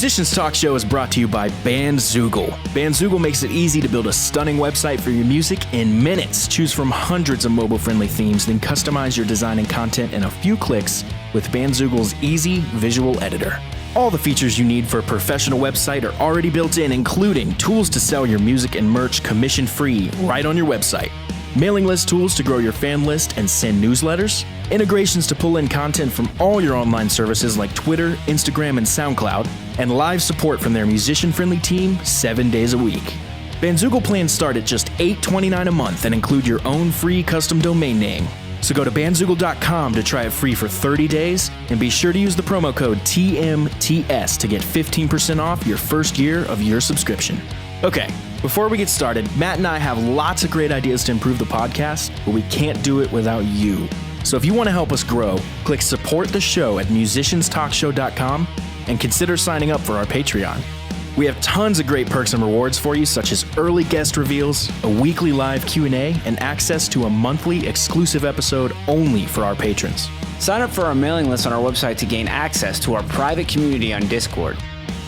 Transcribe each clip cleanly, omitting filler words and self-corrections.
Musicians Talk Show is brought to you by Bandzoogle. Bandzoogle makes it easy to build a stunning website for your music in minutes. Choose from hundreds of mobile-friendly themes, then customize your design and content in a few clicks with Bandzoogle's easy visual editor. All the features you need for a professional website are already built in, including tools to sell your music and merch commission-free right on your website, mailing list tools to grow your fan list and send newsletters, integrations to pull in content from all your online services like Twitter, Instagram, and SoundCloud, and live support from their musician-friendly team 7 days a week. Bandzoogle plans start at just $8.29 a month and include your own free custom domain name. So go to bandzoogle.com to try it free for 30 days, and be sure to use the promo code TMTS to get 15% off your first year of your subscription. Okay, before we get started, Matt and I have lots of great ideas to improve the podcast, but we can't do it without you. So if you want to help us grow, click support the show at musicianstalkshow.com and consider signing up for our Patreon. We have tons of great perks and rewards for you, such as early guest reveals, a weekly live Q&A, and access to a monthly exclusive episode only for our patrons. Sign up for our mailing list on our website to gain access to our private community on Discord.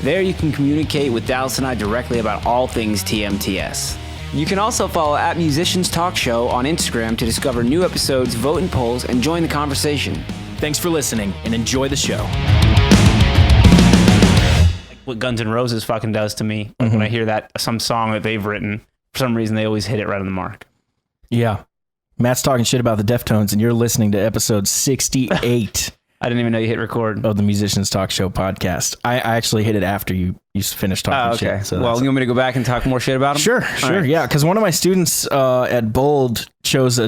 There you can communicate with Dallas and I directly about all things TMTS. You can also follow at Musicians Talk Show on Instagram to discover new episodes, vote in polls, and join the conversation. Thanks for listening, and enjoy the show. What Guns N' Roses fucking does to me, like when I hear that some song that they've written, for some reason they always hit it right on the mark. Yeah. Matt's talking shit about the Deftones, and you're listening to episode 68 I didn't even know you hit record. of the Musicians Talk Show podcast. I actually hit it after you finished talking Okay. shit. So Well, you want me to go back and talk more shit about them? Sure, right. yeah. Because one of my students at Bold chose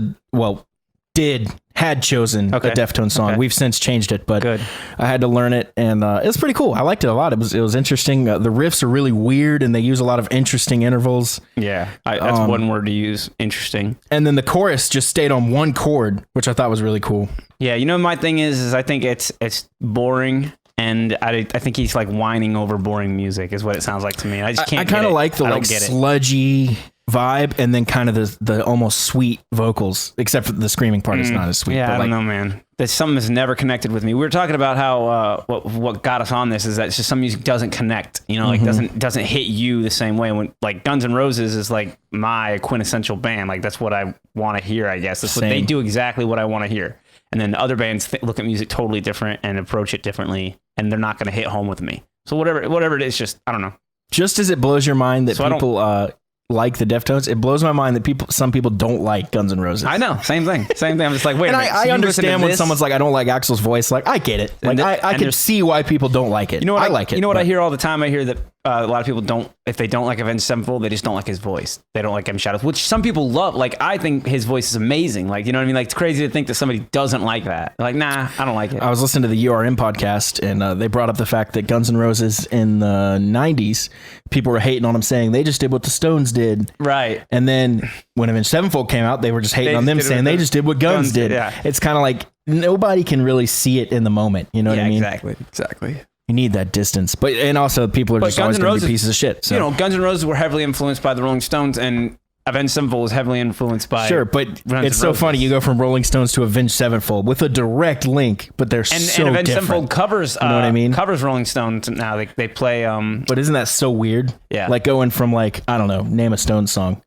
had chosen Okay. a Deftones song. Okay. We've since changed it, but Good. I had to learn it, and it was pretty cool. I liked it a lot. It was interesting. The riffs are really weird, and they use a lot of interesting intervals. Yeah. That's one word to use. Interesting. And then the chorus just stayed on one chord, which I thought was really cool. Yeah. You know, my thing is I think it's boring. And I think he's like whining over boring music is what it sounds like to me. I just can't. I kind of like the I like don't get it. sludgy vibe, and then kind of the almost sweet vocals, except for the screaming part is not as sweet. Yeah, but I don't know, man. There's something that's never connected with me. We were talking about how what got us on this is that it's just some music doesn't connect. You know, like doesn't hit you the same way. When like Guns N' Roses is like my quintessential band. Like that's what I want to hear. I guess that's what they do exactly what I want to hear. And then other bands look at music totally different and approach it differently, and they're not going to hit home with me. So whatever it is, just I don't know. Just as it blows your mind that So people like the Deftones, it blows my mind that some people don't like Guns N' Roses. I know, same thing. I'm just like, wait. And a minute. So I you listen to understand when this? someone's like, I don't like Axl's voice. Like, I get it. Like, I can there's- see why people don't like it. You know what I like it. You know what but I hear all the time? I hear that a lot of people don't, if they don't like Avenged Sevenfold, they just don't like his voice. They don't like M Shadows, which some people love. Like, I think his voice is amazing. Like, you know what I mean? Like, it's crazy to think that somebody doesn't like that. Like, nah, I don't like it. I was listening to the URM podcast, and they brought up the fact that Guns N' Roses in the 90s, people were hating on them, saying they just did what the Stones did. Right. And then when Avenged Sevenfold came out, they were just hating They on them, just did saying what they just did what Guns did. Yeah. It's kind of like nobody can really see it in the moment. You know what I mean? Exactly. You need that distance. And also people are just always going to be pieces of shit. So. You know, Guns N' Roses were heavily influenced by the Rolling Stones, and Avenged Sevenfold was heavily influenced by Sure, but Guns it's N' so Roses. funny. You go from Rolling Stones to Avenged Sevenfold with a direct link, but they're so And Avenged different. Sevenfold covers, You know what I mean? Covers Rolling Stones now. They play. But isn't that so weird? Yeah. Like going from like, I don't know, name a Stones song.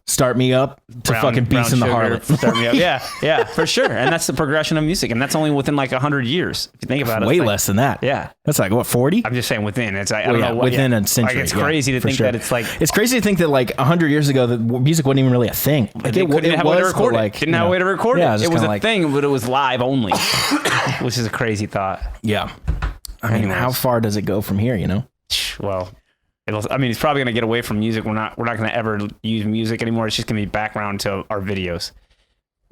Start Me Up to fucking Beast in the Harlot. Start Me Up. Yeah, for sure. And that's the progression of music, and that's only within like 100 years. If you think about it, Way it's like- less than that. Yeah. That's like, what, 40? I'm just saying within. It's I don't know what, within yeah. a century. Like, it's yeah, crazy to for think sure. that it's like It's crazy to think that like 100 years ago, the music wasn't even really a thing. Like they couldn't have a way to record like, it. Didn't have a way to record yeah, it. It just was kinda a like, thing, but it was live only, which is a crazy thought. Yeah. I mean, Anyways. how far does it go from here, you know? Well, it's probably gonna get away from music. We're not gonna ever use music anymore. It's just gonna be background to our videos.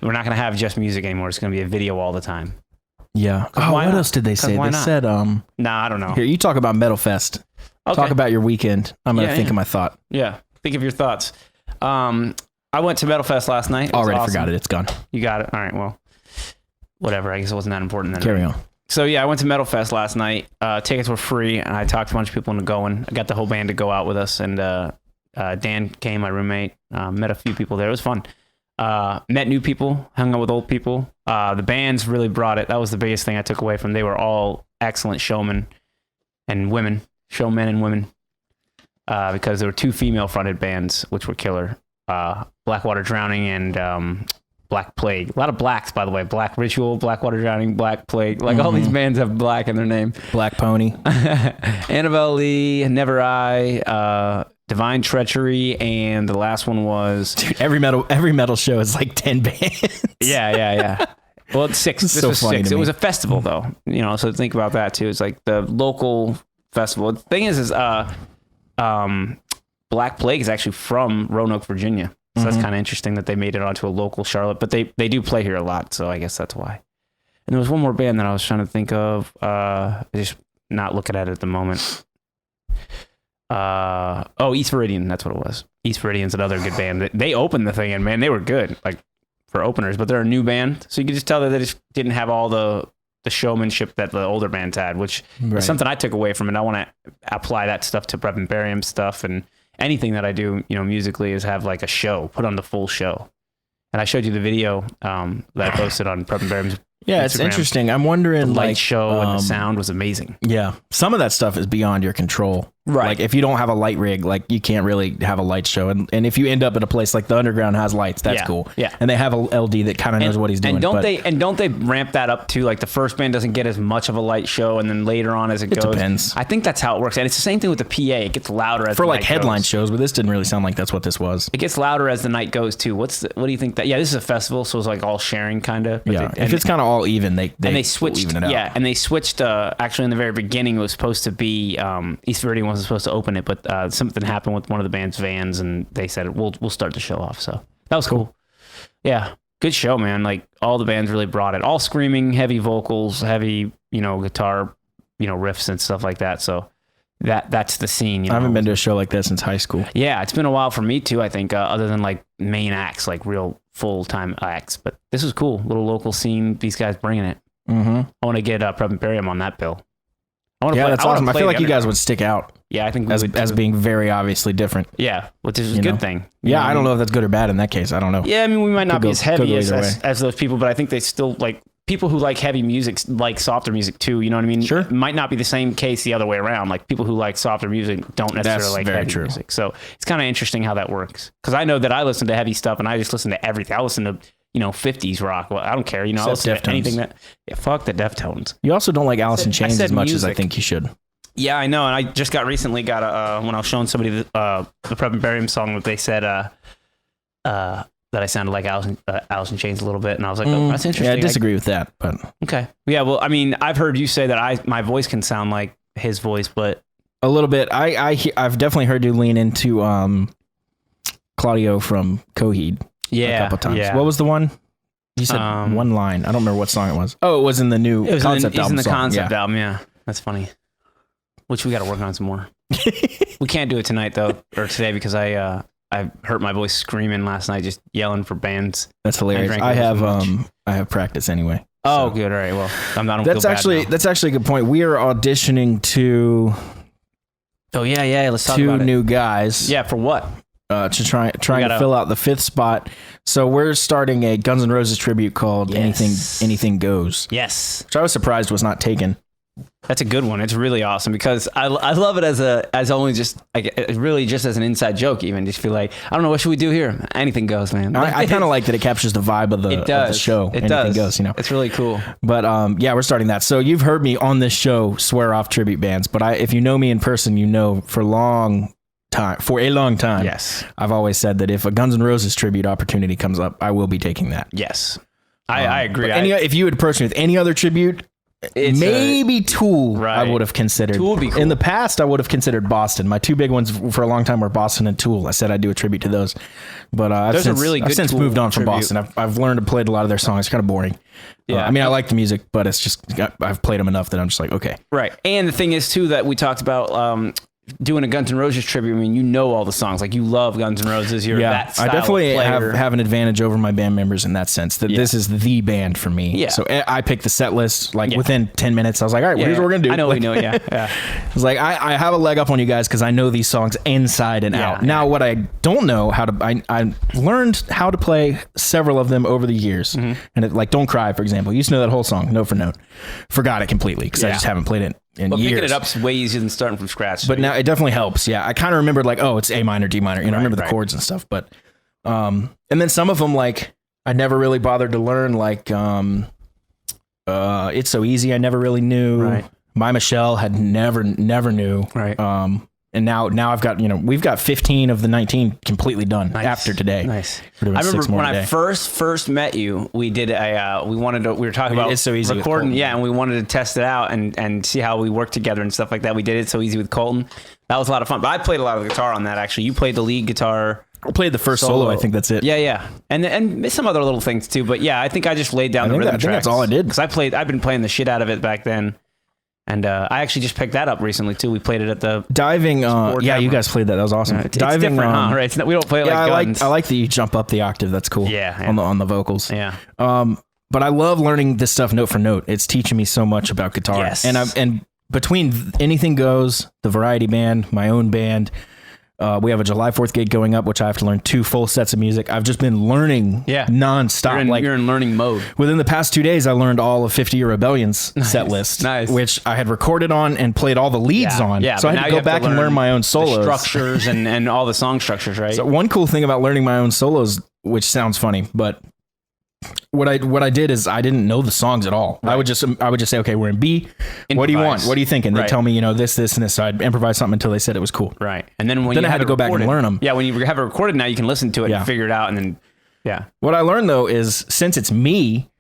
We're not gonna have just music anymore. It's gonna be a video all the time. Yeah. Oh, why what not? else did they say? why They not? said, Nah, I don't know. here, you talk about Metal Fest. Okay. Talk about your weekend. I'm going to Yeah, think yeah. of my thought. Yeah, think of your thoughts. I went to Metal Fest last night. It was Already awesome. forgot it. It's gone. You got it. All right. Well, whatever. I guess it wasn't that important then. Carry on. So yeah, I went to Metal Fest last night. Tickets were free, and I talked a bunch of people into going. I got the whole band to go out with us, and Dan came, my roommate. Met a few people there. It was fun. Met new people, hung out with old people. The bands really brought it. That was the biggest thing I took away from. They were all excellent showmen. and women, showmen and women, because there were 2 female-fronted bands which were killer: Blackwater Drowning and Black Plague. A lot of blacks, by the way. Black Ritual, Blackwater Drowning, Black Plague. Like all these bands have black in their name. Black Pony. Annabelle Lee, Never I, Divine Treachery, and the last one was Dude, every metal show is like 10 bands. yeah. Well, it's 6. This so was funny 6. to It me. was a festival, though. You know, so think about that too. It's like the local festival. The thing is Black Plague is actually from Roanoke, Virginia. So that's kind of interesting that they made it onto a local Charlotte, but they do play here a lot, so I guess that's why. And there was one more band that I was trying to think of. Just not looking at it at the moment. East Viridian, that's what it was. East Viridian's another good band. They opened the thing, and man, they were good, like for openers. But they're a new band, so you can just tell that they just didn't have all the showmanship that the older bands had, which is something I took away from it. I want to apply that stuff to Prep and Barium stuff, and anything that I do, you know, musically is have like a show, put on the full show. And I showed you the video that I posted on Prep and Barium's Yeah, Instagram. it's interesting. I'm wondering, The light like, show and the sound was amazing. Yeah, some of that stuff is beyond your control. Right. Like if you don't have a light rig, like you can't really have a light show. And if you end up in a place like the Underground has lights, that's cool. Yeah. And they have a LD that kind of knows what he's doing. And don't they ramp that up too? Like the first band doesn't get as much of a light show, and then later on as it goes, depends. I think that's how it works. And it's the same thing with the PA. It gets louder as for the like night headline goes. shows, but this didn't really sound like that's what this was. It gets louder as the night goes too. What do you think that? Yeah, this is a festival, so it's like all sharing kind of. Yeah, if it's kind of all even, they switched. even it out. Yeah, and they switched. Actually, in the very beginning, it was supposed to be East Viridian wasn't supposed to open it, but something happened with one of the band's vans, and they said we'll start the show off. So that was cool. Yeah, good show, man. Like all the bands really brought it. All screaming, heavy vocals, heavy guitar, riffs and stuff like that. So that's the scene. I haven't been to a show like that since high school. Yeah, it's been a while for me too. I think other than like main acts, like real full-time acts. But this was cool. Little local scene. These guys bringing it. Mm-hmm. I want to get Prep and Barium on that bill. That's awesome. I feel like you guys would stick out. Yeah, I think we as would as too. being very obviously different. Yeah, which is a good thing. Yeah, I don't know if that's good or bad in that case. I don't know. Yeah, I mean, we might not be as heavy either way. as those people, but I think they still like people who like heavy music like softer music too. You know what I mean? Sure. It might not be the same case the other way around. Like people who like softer music don't necessarily That's like very heavy true. music. So it's kind of interesting how that works. Because I know that I listen to heavy stuff and I just listen to everything. I listen to 50s rock. Well, I don't care. I Except listen to Deftones. anything that. Yeah, fuck the Deftones. You also don't like Alice in Chains said as much as I music. think you should. Yeah, I know, and I just recently got a when I was showing somebody the Prep and Barium song that they said that I sounded like Alice in Chains a little bit, and I was like, oh, that's interesting. Yeah, I disagree with that, but Okay, yeah, well, I mean, I've heard you say that my voice can sound like his voice, but a little bit. I've definitely heard you lean into Claudio from Coheed a couple times. Yeah. What was the one? You said one line. I don't remember what song it was. Oh, it was in the new concept album. It's in the song. concept Yeah. album, yeah. That's funny. Which we got to work on some more. We can't do it tonight though, or today, because I hurt my voice screaming last night, just yelling for bands. That's hilarious. drank I way too have much. I have practice anyway. Oh, So. good. All right. Well, I don't That's feel actually bad now. that's actually a good point. We are auditioning to Oh yeah. Let's talk two about it. new guys. Yeah, for what? To trying to gotta- fill out the 5th spot. So we're starting a Guns N' Roses tribute called Yes. Anything Goes, Yes, which I was surprised was not taken. that's a good one. It's really awesome because I love it as only just like really just as an inside joke. Even just feel like I don't know, what should we do here? Anything goes, man. I kind of like that it captures the vibe of it does. the show. It Anything does. Goes, It's really cool. But yeah, we're starting that. So you've heard me on this show swear off tribute bands, but if you know me in person, you know for a long time, Yes. I've always said that if a Guns N' Roses tribute opportunity comes up, I will be taking that. Yes. I agree. But if you would approach me with any other tribute, It's maybe Tool, Right. I would have considered. Tool would be cool. In the past, I would have considered Boston. My two big ones for a long time were Boston and Tool. I said I'd do a tribute to those, but I've There's a since, really I've good since Tool moved on from tribute. Boston. I've learned to play a lot of their songs. It's kind of boring. Yeah. I mean, I like the music, but it's just I've played them enough that I'm just like, okay. Right. And the thing is too that we talked about doing a Guns N' Roses tribute. I mean, you know all the songs. Like you love Guns N' Roses. You're that style I definitely of player. have an advantage over my band members in that sense. That this is the band for me. Yeah. So I picked the set list within 10 minutes. I was like, all right, here's what we're gonna do. I know Like, we know. Yeah. Yeah. I was like, I have a leg up on you guys because I know these songs inside and Yeah, out. Now, what I don't know how to, I learned how to play several of them over the years. Mm-hmm. And like Don't Cry, for example, used to know that whole song note for note. Forgot it completely because I Yeah. just haven't played it in But years. picking it up's way easier than starting from scratch. But now it definitely helps. Yeah, I kind of remembered like, oh, it's A minor, D minor. You know, I remember the chords and stuff. But and then some of them like I never really bothered to learn. Like It's So Easy, I never really knew. Right. My Michelle had never knew. Right. And now I've got, we've got 15 of the 19 completely done after today. Nice. We're doing I 6 remember more when today. I first met you, we did we were talking about It's So Easy with recording. Colton. Yeah. And we wanted to test it out and see how we work together and stuff like that. We did It's So Easy with Colton. That was a lot of fun. But I played a lot of the guitar on that, actually. You played the lead guitar. I played the first solo. I think that's it. Yeah. And some other little things too. But yeah, I think I just laid down the rhythm I think that's all I did. Because I've been playing the shit out of it back then. And I actually just picked that up recently too. We played it at the Diving. Yeah, Tavern. you guys played that. That was awesome. It's Diving. different, huh? Right? It's not, we don't play it Yeah, like Guns. I like that you jump up the octave. That's cool. Yeah. On the vocals. Yeah. But I love learning this stuff note for note. It's teaching me so much about guitar. Yes. And between Anything Goes, the Variety Band, my own band, we have a July 4th gig going up, which I have to learn 2 full sets of music. I've just been learning nonstop. You're in learning mode. Within the past 2 days, I learned all of 50 Year Rebellion's set list, which I had recorded on and played all the leads on. Yeah, so I had to go back and learn my own solos. The structures and all the song structures, right? So one cool thing about learning my own solos, which sounds funny, but what I did is I didn't know the songs at all. Right. I would just say, okay, we're in B. Improvise. What do you want? What do you think? And they tell me, this, and this. So I'd improvise something until they said it was cool. Right. And then I had to go back and learn them. Yeah. When you have it recorded now, you can listen to it and figure it out. And then, yeah. What I learned though is since it's me,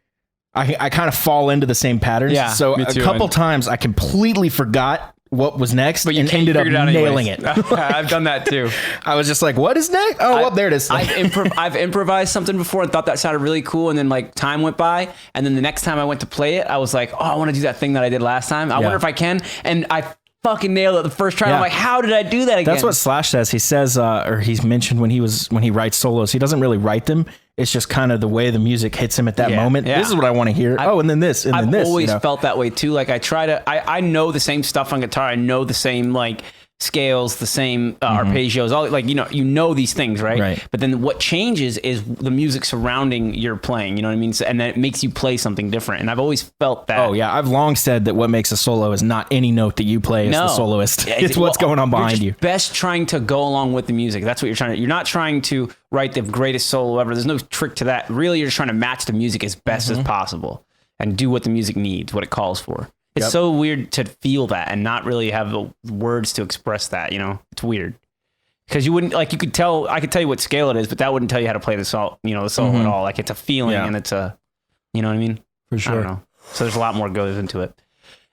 I kind of fall into the same patterns. Yeah. So a couple times I completely forgot what was next, but and ended up nailing it. I've done that too. I was just like, what is next? Oh, well, there it is. I've improvised something before and thought that sounded really cool. And then like time went by. And then the next time I went to play it, I was like, oh, I want to do that thing that I did last time. I wonder if I can. And I fucking nailed it the first try. I'm like, how did I do that again? That's what Slash says. He says, or he's mentioned when he writes solos, he doesn't really write them. It's just kind of the way the music hits him at that moment. Yeah. This is what I want to hear. And then this, and then this. I've always felt that way too. Like I know the same stuff on guitar. I know the same like scales, the same arpeggios, all like, you know these things, right? But then what changes is the music surrounding your playing, you know what I mean? So, and then it makes you play something different. And I've always felt that. Oh yeah. I've long said that what makes a solo is not any note that you play as the soloist. It's what's going on behind you. Best trying to go along with the music. That's what you're trying to, you're not trying to write the greatest solo ever. There's no trick to that. Really, you're just trying to match the music as best as possible and do what the music needs, what it calls for. It's so weird to feel that and not really have the words to express that, It's weird. Because you wouldn't, like, I could tell you what scale it is, but that wouldn't tell you how to play the solo, the solo at all. Like, it's a feeling and it's a, you know what I mean? For sure. I don't know. So there's a lot more goes into it.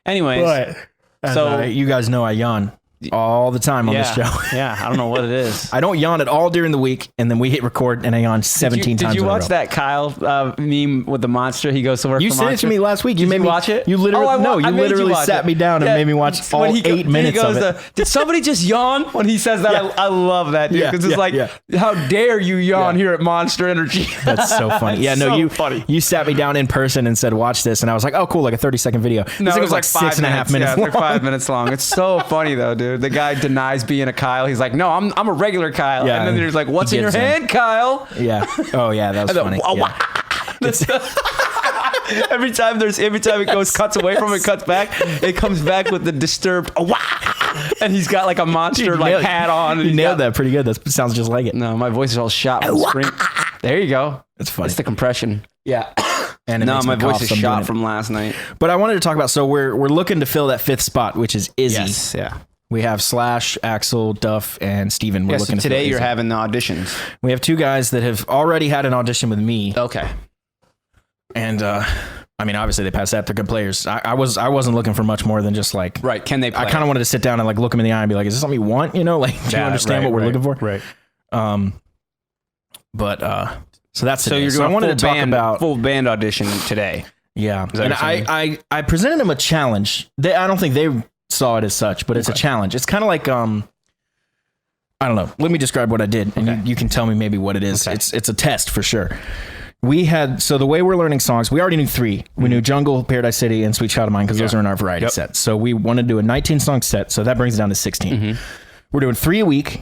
Anyways. So you guys know I yawn all the time on this show. Yeah, I don't know what it is. I don't yawn at all during the week, and then we hit record, and I yawn 17 times. Did you watch that Kyle meme with the monster? He goes to work. You for sent Monster. it to me last week. You made me watch it. You literally you literally sat me down and made me watch all 8 minutes of it. Did somebody just yawn when he says that? I love that, dude. Because it's like, how dare you yawn here at Monster Energy? That's so funny. Yeah, no, funny. You sat me down in person and said, "Watch this," and I was like, "Oh, cool!" Like a 30-second video. No, this it was like 6.5 minutes. Yeah, long. it's like 5 minutes long. It's so funny though, dude. The guy denies being a Kyle. He's like, no, I'm a regular Kyle. Yeah, and then there's like, what's in your hand, Kyle? Yeah. Oh yeah, that was funny. Every time it goes, cuts away from it, cuts back, it comes back with the disturbed, and he's got like a monster hat on. You nailed that pretty good. That sounds just like it. No, my voice is all shot from the scream. There you go. That's funny. It's the compression. Yeah. And no, my voice is shot from last night. But I wanted to talk about, so we're looking to fill that 5th spot, which is Izzy. Yes, yeah. We have Slash, Axel, Duff, and Steven. We're looking to today fill you're Izzy. having the auditions. We have 2 guys that have already had an audition with me. Okay. And I mean, obviously they passed that. They're good players. I wasn't looking for much more than just like, right. Can they play? I kind of wanted to sit down and like look them in the eye and be like, is this something you want? Do you understand what we're looking for? Right. So that's so it. you're doing I wanted to talk about full band audition today. Yeah. And I presented them a challenge. I don't think they saw it as such, but it's a challenge. It's kind of like, I don't know. Let me describe what I did, and you can tell me maybe what it is. Okay. It's a test for sure. So the way we're learning songs, we already knew 3. We knew Jungle, Paradise City, and Sweet Child of Mine, because those are in our variety set. So we wanted to do a 19-song set, so that brings it down to 16. We're doing 3 a week,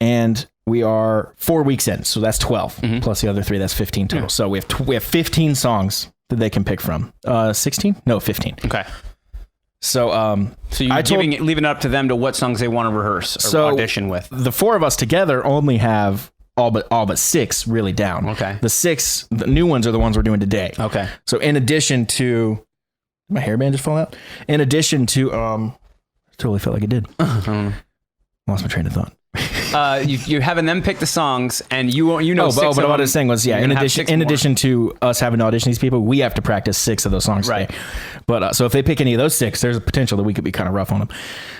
and we are 4 weeks in, so that's 12. Plus the other 3, that's 15 total. So we have 15 songs that they can pick from. 16? No, 15. Okay. So So you're leaving it up to them to what songs they want to rehearse or audition with. The four of us together only have all but 6 really down. Okay. The new ones are the ones we're doing today. Okay. So in addition to, did my hairband just fall out? In addition to, totally felt like it did. Lost my train of thought. You're having them pick the songs, and you know. But what I was saying was, in addition to us having to audition these people, we have to practice 6 of those songs today. But so if they pick any of those 6, there's a potential that we could be kind of rough on them.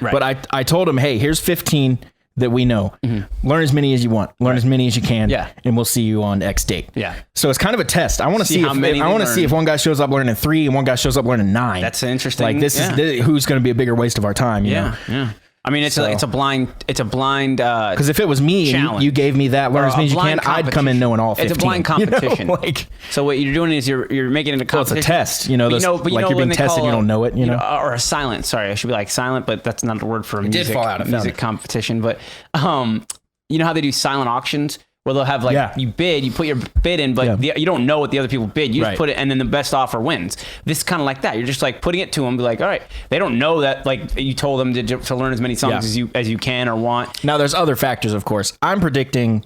Right. But I told them, hey, here's 15 that we know. Learn as many as you want. Learn as many as you can. Yeah. And we'll see you on X date. Yeah. So it's kind of a test. I want to see if one guy shows up learning 3 and one guy shows up learning 9. That's interesting. Like this is who's going to be a bigger waste of our time. You know? Yeah. I mean, it's a blind. Because if it was me and you gave me that learn as many as you can, I'd come in knowing all 15. It's a blind competition. You know? Like, so what you're doing is you're making it a competition. It's a test. You know, like you're being tested, you don't know it. You know, or a silent. Sorry, I should be like silent, but that's not the word for a music competition. But you know how they do silent auctions? Where they'll have you bid, you put your bid in, but you don't know what the other people bid. You just put it, and then the best offer wins. This is kind of like that. You're just like putting it to them, be like, all right. They don't know that like you told them to learn as many songs as you can or want. Now there's other factors, of course. I'm predicting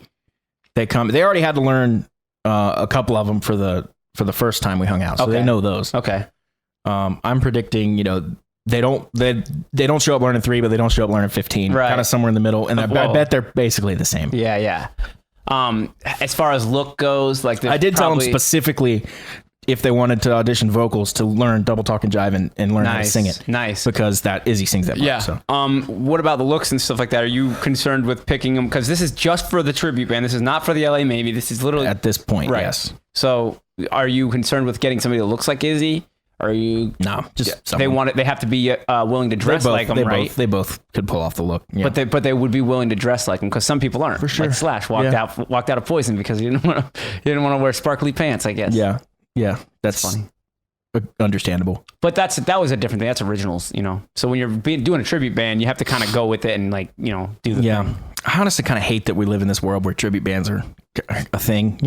they already had to learn a couple of them for the first time we hung out, so they know those. Okay. I'm predicting, they don't show up learning 3, but they don't show up learning 15. Right. Kind of somewhere in the middle, and I bet they're basically the same. Yeah. As far as look goes, like I did tell them specifically if they wanted to audition vocals to learn Double Talk and Jive and learn how to sing it. Nice. Because that Izzy sings that part. Yeah. So. What about the looks and stuff like that? Are you concerned with picking them? Because this is just for the tribute band. This is not for the LA Maybe. This is literally at this point. Right. Yes. So are you concerned with getting somebody that looks like Izzy? Are you just they want it? They have to be willing to dress like them, right? They both could pull off the look, but they would be willing to dress like them because some people aren't. For sure. Like Slash walked out of Poison because he didn't want to wear sparkly pants, I guess. Yeah, that's funny. Understandable. But that was a different thing. That's originals, So when you're doing a tribute band, you have to kind of go with it and do the thing. I honestly kind of hate that we live in this world where tribute bands are a thing,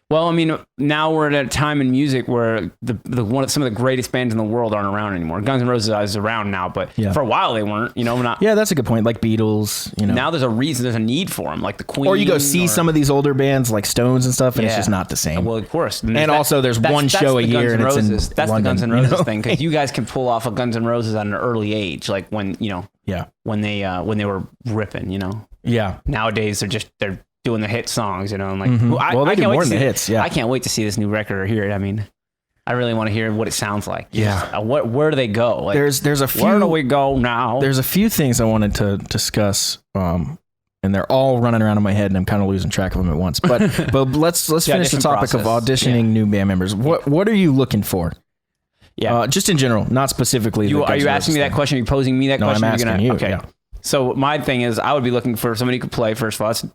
Well, I mean, now we're at a time in music where some of the greatest bands in the world aren't around anymore. Guns N' Roses is around now, but for a while they weren't. Not. Yeah, that's a good point. Like Beatles. Now there's a need for them, like the Queen. Or you go see some of these older bands like Stones and stuff, and it's just not the same. Well, of course. And also, there's one show a year, and it's in That's London, the Guns N' Roses thing because you guys can pull off a Guns N' Roses at an early age, like when when they were ripping. Yeah. Nowadays they're doing the hit songs, and like, they do more than the hits. Yeah, I can't wait to see this new record or hear it. I mean, I really want to hear what it sounds like. Yeah, where do they go? Like, there's a few. Where do we go now? There's a few things I wanted to discuss, and they're all running around in my head, and I'm kind of losing track of them at once. But let's finish the topic of auditioning new band members. What are you looking for? Yeah, just in general, not specifically. Are you asking me that question? Are you posing me that question? I'm asking you. Okay. Yeah. So my thing is, I would be looking for somebody who could play. First of all, that's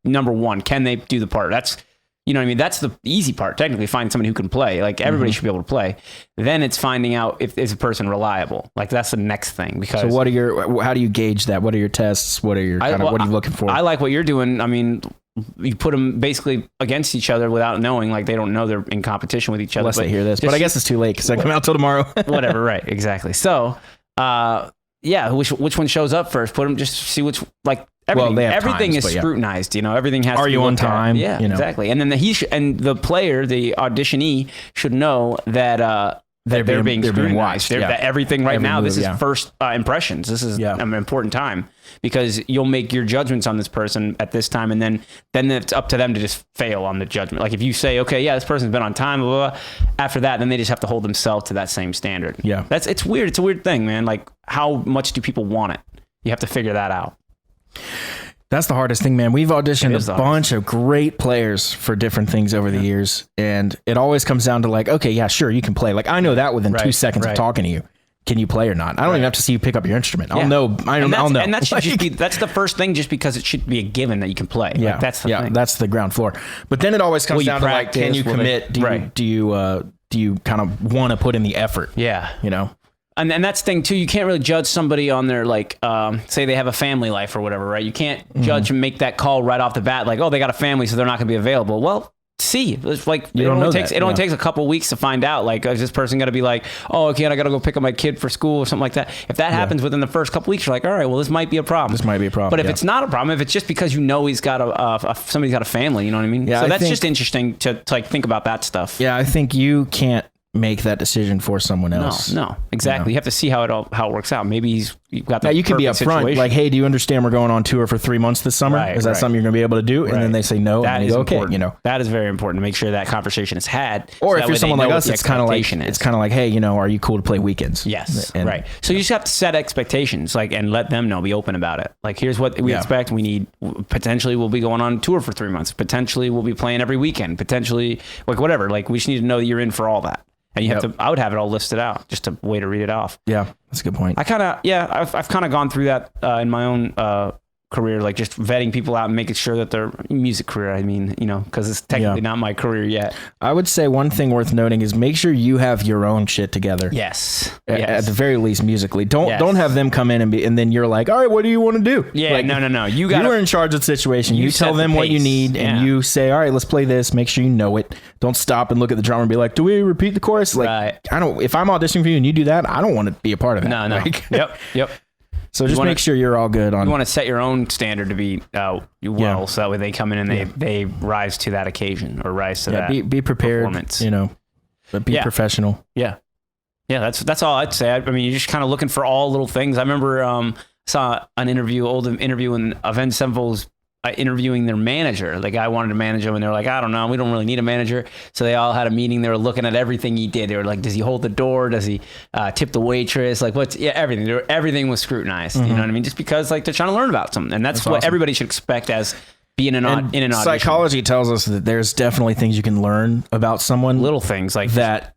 number one. Can they do the part? That's, what I mean? That's the easy part. Technically, find somebody who can play. Like everybody should be able to play. Then it's finding out if is a person reliable. Like that's the next thing. Because so how do you gauge that? What are your tests? What are you looking for? I like what you're doing. I mean, you put them basically against each other without knowing, like they don't know they're in competition with each other. Unless they hear this, but I guess it's too late because I come out till tomorrow. Whatever. Right. Exactly. So, which one shows up first? Put them just see which everything. Well, everything is scrutinized. Everything has. Are to be you on time? Yeah, exactly. And then the player, the auditionee, should know that they're being scrutinized. That everything now. This is first impressions. This is an important time because you'll make your judgments on this person at this time, and then it's up to them to just fail on the judgment. Like if you say, okay, this person's been on time, blah, blah, blah, after that, then they just have to hold themselves to that same standard. Yeah, it's weird. It's a weird thing, man. Like how much do people want it? You have to figure that out. That's the hardest thing, man. We've auditioned a bunch of great players for different things over the years, and it always comes down to like, okay, yeah, sure, you can play. Like I know that within 2 seconds of talking to you. Can you play or not? I don't even have to see you pick up your instrument. I'll know. I'll know. And that should just be, that's the first thing, just because it should be a given that you can play. Yeah. Like, that's the thing. That's the ground floor. But then it always comes down to like, can you commit? Do you kind of want to put in the effort? Yeah. And that's the thing too. You can't really judge somebody on their say they have a family life or whatever, right? You can't judge and make that call right off the bat, like, oh, they got a family, so they're not going to be available. Well, see. It's like You it don't only know takes that, it only yeah. takes a couple weeks to find out. Like, is this person going to be like, oh, okay, I got to go pick up my kid for school or something like that? If that happens within the first couple weeks, you're like, all right, well, this might be a problem. This might be a problem, But if yeah. it's not a problem, if it's just because he's got somebody's got a family, you know what I mean? Yeah, so I that's think- just interesting to like think about that stuff. Yeah, I think you can't make that decision for someone else. No, exactly. You have to see how it works out. Maybe you've got the Yeah, you can be perfect upfront, situation. like, hey, do you understand we're going on tour for 3 months this summer? Right, Is that right. something you're going to be able to do? And then they say no, That and you is go, okay, important. you know. That is very important to make sure that conversation is had. Or so if that you're way someone they like know us, what the it's kind of like expectation is. hey, you know, are you cool to play weekends? Yes, And- right. So you just have to set expectations, like, and let them know. Be open about it. Like, here's what we Yeah. expect. We need potentially we'll be going on tour for 3 months. Potentially we'll be playing every weekend. Potentially, like whatever. Like, we just need to know that you're in for all that. And you have to. I would have it all listed out, just a way to read it off. Yeah, that's a good point. I've kind of gone through that in my own career, like just vetting people out and making sure that their music career, I mean, you know, because it's technically not my career yet. I would say one thing worth noting is make sure you have your own shit together. Yes. At the very least, musically. Don't Yes. don't have them come in and then you're like, all right, what do you want to do? Yeah, Like, no. You You are in charge of the situation. You set tell the them what you pace. need, and Yeah. you say, all right, let's play this. Make sure you know it. Don't stop and look at the drummer and be like, do we repeat the chorus? Like, Right. I don't. If I'm auditioning for you and you do that, I don't want to be a part of that. No. Like, Yep. So just wanna- make sure you're all good on. You want to set your own standard to be well, so that way they come in and they rise to that occasion or rise to that. be prepared. performance. You know, but be Yeah. professional. Yeah, that's all I'd say. I mean, you're just kind of looking for all little things. I remember saw an old interview in Avenged Sevenfold's interviewing their manager. The guy wanted to manage him, and they're like, I don't know, we don't really need a manager. So they all had a meeting. They were looking at everything he did. They were like, does he hold the door? Does he tip the waitress? Like, everything. Everything was scrutinized. You know what I mean? Just because like they're trying to learn about something, and that's what awesome. everybody should expect as being in an audition. Psychology tells us that there's definitely things you can learn about someone. Little things like that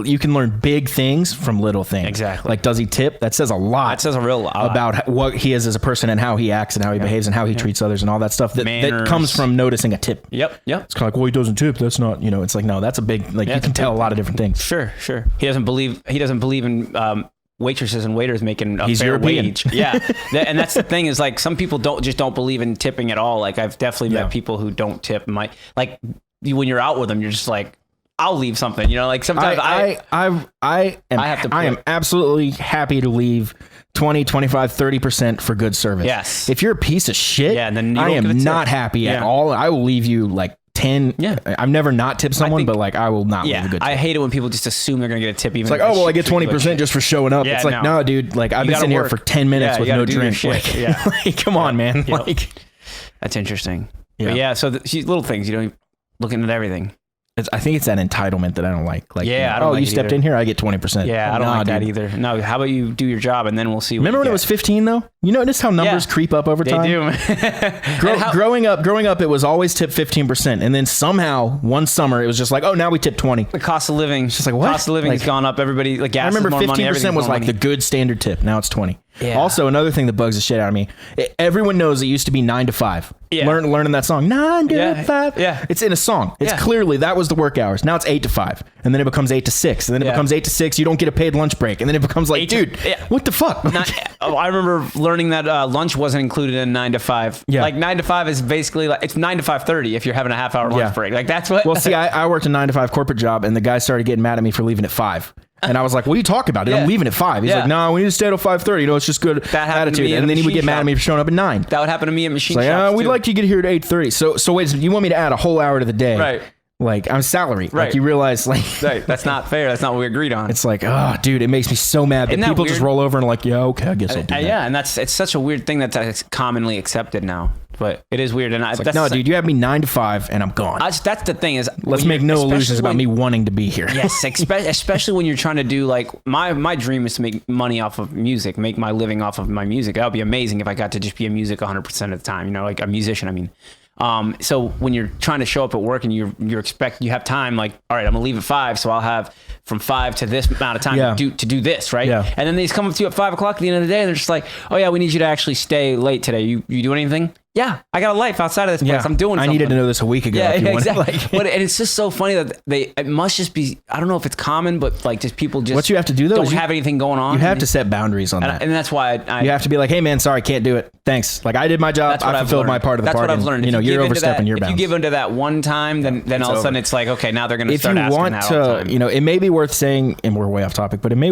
you can learn big things from little things. Exactly. Like, does he tip? That says a lot. That says a real lot about what he is as a person and how he acts and how he behaves and how he treats others and all that stuff that Manners. comes from noticing a tip. Yep. It's kind of like, well, he doesn't tip. That's not, you know, it's like, no, that's a big, like, you it's can a tell a big lot of different things. Sure. He doesn't believe in waitresses and waiters making a He's fair European. wage. Yeah. And that's the thing is like some people don't believe in tipping at all. Like I've definitely met people who don't tip. When you're out with them, you're just like, I'll leave something, you know, like sometimes I am absolutely happy to leave 20, 25, 30% for good service. Yes. If you're a piece of shit, Yeah, then you I don't get a am tip. not happy at Yeah. all. I will leave you like 10. Yeah. I've never not tipped someone, but like I will not leave a good tip. I hate it when people just assume they're going to get a tip. Even It's like, if oh, well, I they get 20% just for showing up. Yeah, It's like, no. no, dude, like I've You been gotta sitting here work. for 10 minutes Yeah, with you no gotta do your drink. shit. Like, Yeah. like, come on, man. Yeah. Like, That's interesting. Yeah. But yeah, so little things, you know, looking at everything. I think it's that entitlement that I don't like. Like, Yeah, you know, I don't like you it stepped either. in here, I get 20%. Yeah, I don't Nah, like that dude. either. No, how about you do your job and then we'll see what Remember you when it get. was 15 though? You notice how numbers creep up over time? They do. And how- Growing up, it was always tip 15%. And then somehow one summer it was just like, oh, now we tip 20. the cost of living. It's just like, what? Cost of living has Like- gone up. Everybody, like gas I remember is more 15% money. Everything's was more like money. the good standard tip. Now it's 20. Yeah. Also, another thing that bugs the shit out of me. Everyone knows it used to be 9 to 5. Yeah. Learning that song 9 to Yeah. 5. Yeah. It's in a song. It's Yeah. clearly that was the work hours. Now it's 8 to 5, and then it becomes 8 to 6, and then it Yeah. becomes 8 to 6. You don't get a paid lunch break, and then it becomes like, 8 to- dude, yeah. what the fuck? I remember learning that lunch wasn't included in 9 to 5. Yeah. Like 9 to 5 is basically like it's 9 to 5:30 if you're having a half-hour lunch Yeah. break. Like that's what. Well, see, I worked a 9 to 5 corporate job, and the guy started getting mad at me for leaving at 5. And I was like, what are you talking about? Dude? Yeah. I'm leaving at 5. He's Yeah. like, no, we need to stay till 5:30. You know, it's just good happened to attitude. me at And a then he would machine get mad shop. at me for showing up at 9. that would happen to me at machine It's like, shops we'd too. like you to get here at 8:30. So wait, you want me to add a whole hour to the day? Right. Like, I'm salary. Right. Like, you realize, like, Right. That's not fair. That's not what we agreed on. it's like, oh, dude, it makes me so mad that Isn't that people just weird? roll over and are like, yeah, okay, I guess I'll do that. Yeah, and it's such a weird thing that's commonly accepted now. But it is weird, and Like, that's no, dude, you have me 9 to 5, and I'm gone. that's the thing is. Let's when make you're- no especially illusions about when- me wanting to be here. Yes, especially when you're trying to do like my dream is to make money off of music, make my living off of my music. That would be amazing if I got to just be a music 100% of the time. You know, like a musician. I mean, so when you're trying to show up at work and you have time, like, all right, I'm gonna leave at 5, so I'll have from 5 to this amount of time Yeah. to do this, right? Yeah. And then they just come up to you at 5 o'clock at the end of the day, and they're just like, oh yeah, we need you to actually stay late today. You do anything? Yeah, I got a life outside of this place. I'm doing something. I needed to know this a week ago. Yeah, if you exactly. Like, but and it's just so funny that it must just be, I don't know if it's common, but like just people just what you have to do though don't have anything going on. You have to set boundaries on that. And that's why you have to be like, hey man, sorry, can't do it. Thanks. Like I did my job. I fulfilled my part of the party. That's what I've learned. You know, you're overstepping your bounds. If you give into that one time, then all of a sudden it's like, okay, now they're going to start asking that all the time. If you want to, you know, it may be worth saying, and we're way off topic, but it may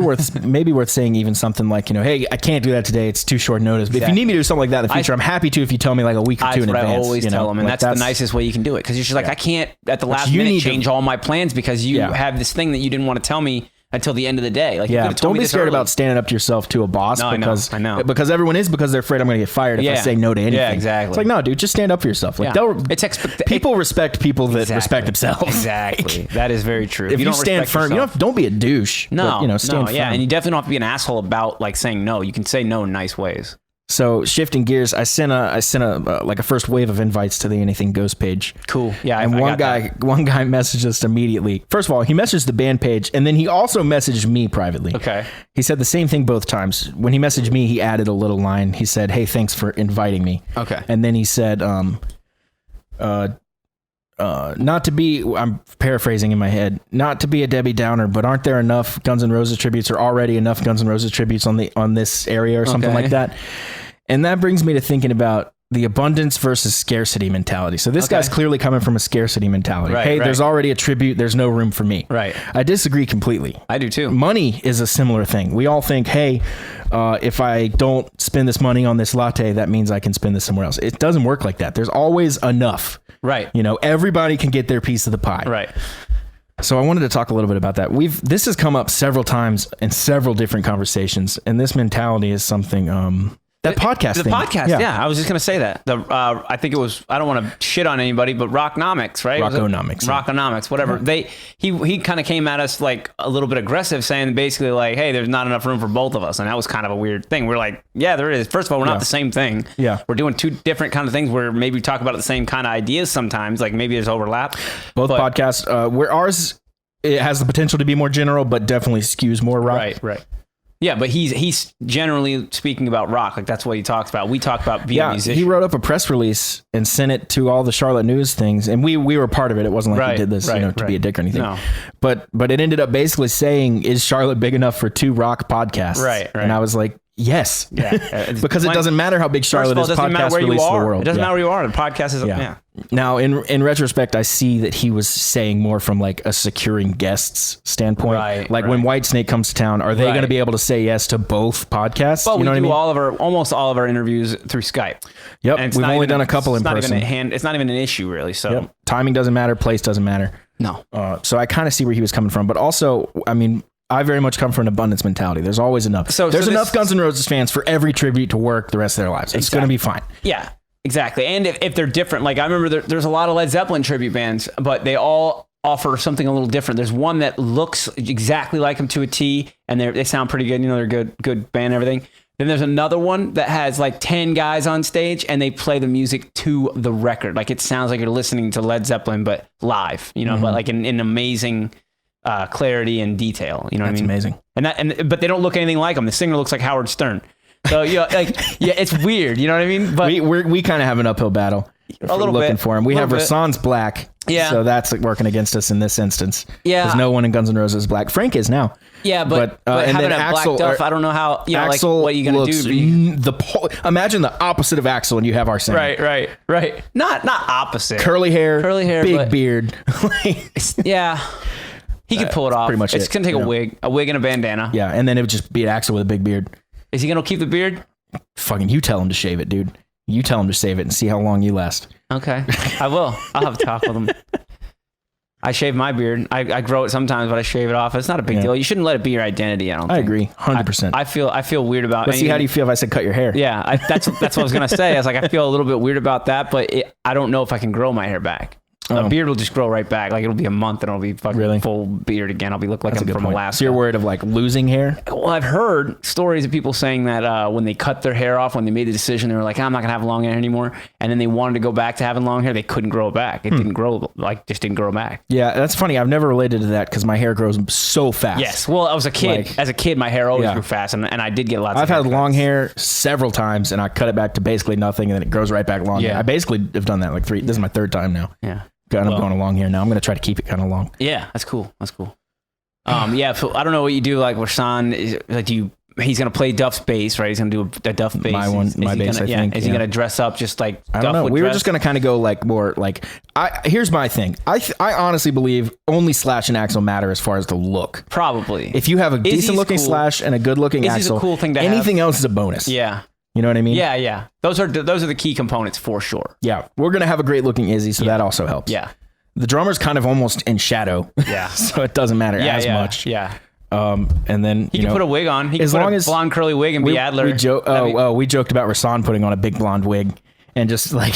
be worth saying even something like, you know, hey, I can't do that today. It's too short notice. But if you need me to do something like that in the future, I'm happy to if you tell me like a week or two in advance. I always tell them, and like that's the nicest way you can do it, because you're just like, I can't at the last minute change all my plans because you have this thing that you didn't want to tell me until the end of the day. Like, don't be scared about standing up to yourself to a boss. No, I know. Because everyone is, because they're afraid I'm going to get fired if I say no to anything. Yeah, exactly. It's like, no, dude, just stand up for yourself. Like, people respect people that respect themselves. Exactly. That is very true. If you stand firm, don't be a douche. No, but, stand firm. Yeah, and you definitely don't have to be an asshole about like saying no. You can say no in nice ways. So shifting gears, I sent a like a first wave of invites to the Anything Goes page. Cool. Yeah. And one guy messaged us immediately. First of all, he messaged the band page, and then he also messaged me privately. Okay. He said the same thing both times. When he messaged me, he added a little line. He said, "Hey, thanks for inviting me." Okay. And then he said, not to be, I'm paraphrasing in my head, not to be a Debbie Downer, but aren't there enough Guns N' Roses tributes, or already enough Guns N' Roses tributes on this area or something like that? And that brings me to thinking about the abundance versus scarcity mentality. So this guy's clearly coming from a scarcity mentality. Right, there's already a tribute. There's no room for me. Right. I disagree completely. I do too. Money is a similar thing. We all think, hey, if I don't spend this money on this latte, that means I can spend this somewhere else. It doesn't work like that. There's always enough. Right. You know, everybody can get their piece of the pie. Right. So I wanted to talk a little bit about that. This has come up several times in several different conversations, and this mentality is something that podcast the thing. Podcast, yeah. I was just going to say that. I think it was, I don't want to shit on anybody, but Rockonomics, right? Rockonomics, whatever. Yeah. He kind of came at us like a little bit aggressive, saying basically like, hey, there's not enough room for both of us. And that was kind of a weird thing. We're like, yeah, there is. First of all, we're not the same thing. Yeah. We're doing two different kind of things where maybe we talk about the same kind of ideas sometimes. Like maybe there's overlap. Both podcasts, where ours, it has the potential to be more general, but definitely skews more rock. Right. Yeah, but he's generally speaking about rock. Like that's what he talks about. We talk about being a musician. He wrote up a press release and sent it to all the Charlotte News things, and we were part of it. It wasn't like he did this, to be a dick or anything. No. But it ended up basically saying, "Is Charlotte big enough for 2 rock podcasts?" Right. And I was like, yes. Yeah. Because it doesn't matter how big Charlotte is. Podcast release to the world. It doesn't matter where you are. The podcast is Now, in retrospect, I see that he was saying more from like a securing guests standpoint. When Whitesnake comes to town, are they going to be able to say yes to both podcasts? Well, you know we do what I mean? almost all of our interviews through Skype. Yep, we've only done a couple in person. It's not even an issue really. So timing doesn't matter, place doesn't matter. No. So I kind of see where he was coming from, but also, I mean, I very much come from an abundance mentality. There's always enough. There's enough Guns N' Roses fans for every tribute to work the rest of their lives. It's going to be fine. Yeah, exactly. And if they're different, like I remember there's a lot of Led Zeppelin tribute bands, but they all offer something a little different. There's one that looks exactly like them to a T, and they sound pretty good. You know, they're good band and everything. Then there's another one that has like 10 guys on stage, and they play the music to the record. Like it sounds like you're listening to Led Zeppelin, but live, you know, but like in amazing clarity and detail. You know what I mean? That's amazing. But they don't look anything like him. The singer looks like Howard Stern. So it's weird. You know what I mean? But we kind of have an uphill battle. A little looking bit for him. We have Rasan's black. Yeah. So that's working against us in this instance. Yeah. Because no one in Guns N' Roses is black. Frank is now. Yeah, but and having then a Axl, black duff, I don't know how. You know, Axl like what are you gonna do? Imagine the opposite of Axl, and you have our singer. Right. Not opposite. Curly hair, big but, beard. Yeah. He could pull it off. Pretty much it's going to take a wig and a bandana. Yeah, and then it would just be Axl with a big beard. Is he going to keep the beard? Fucking you tell him to shave it, dude. You tell him to save it and see how long you last. Okay. I will. I'll have a talk with him. I shave my beard. I grow it sometimes, but I shave it off. It's not a big deal. You shouldn't let it be your identity, I don't think. I agree, 100%. I feel weird about it. Let's see, how do you feel if I said cut your hair? Yeah, that's what I was going to say. I was like, I feel a little bit weird about that, but I don't know if I can grow my hair back. A beard will just grow right back. Like it'll be a month and it'll be fucking Really? full beard again. I'll be look like That's a I'm good from point. Alaska. So you're worried of like losing hair? Well, I've heard stories of people saying that when they cut their hair off, when they made the decision, they were like, I'm not gonna have long hair anymore. And then they wanted to go back to having long hair. They couldn't grow it back. It didn't grow, just didn't grow back. Yeah, that's funny. I've never related to that because my hair grows so fast. Yes. Well, I was a kid. Like- As a kid, my hair always Yeah. grew fast, and I did get lots I've of had haircuts. long hair several times, and I cut it back to basically nothing, and then it grows right back long. Yeah. Hair. I basically have done that like three. This is my third time now. Yeah. I'm going to long hair now. I'm going to try to keep it kind of long. Yeah, that's cool. That's cool. Yeah, so I don't know what you do. Like Rashawn, he's gonna play Duff's bass, right? He's gonna do a Duff bass. My Is bass, gonna, I think. Is he gonna dress up just like I Duff don't know. would We were dress? just going to kind of go like more like. Here's my thing. I honestly believe only Slash and Axl matter as far as the look. Probably. If you have a decent looking cool. Slash and a good looking Izzy's Axl, a cool thing to anything else is a bonus. Yeah. You know what I mean? Yeah. Those are the key components for sure. Yeah. We're going to have a great looking Izzy, so that also helps. Yeah. The drummer's kind of almost in shadow. Yeah. So it doesn't matter as much. Yeah. And then He can put a wig on. He can as put long a as blonde curly wig and be Adler. We joked about Rasan putting on a big blonde wig and just like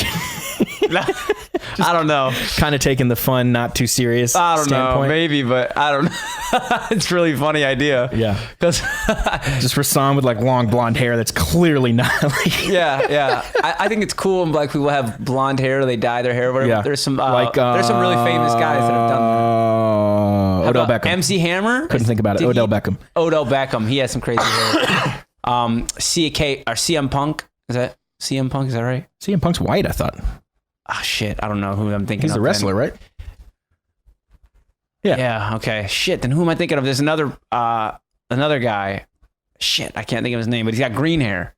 I don't know. kind of taking the fun, not too serious. I don't know. standpoint. Maybe, but I don't know. It's a really funny idea. Yeah. Because Just Rasan with like long blonde hair that's clearly not like. yeah. I think it's cool when black people have blonde hair or they dye their hair or whatever. Yeah. There's some really famous guys that have done that. Odell About Beckham. MC Hammer? Couldn't think about it. Odell Beckham. Odell Beckham. He has some crazy hair. CM Punk. Is that CM Punk? Is that right? CM Punk's white, I thought. Ah, shit. I don't know who I'm thinking He's of. a wrestler, right? Yeah. Yeah. Okay. Shit. Then who am I thinking of? There's another guy. Shit. I can't think of his name, but he's got green hair.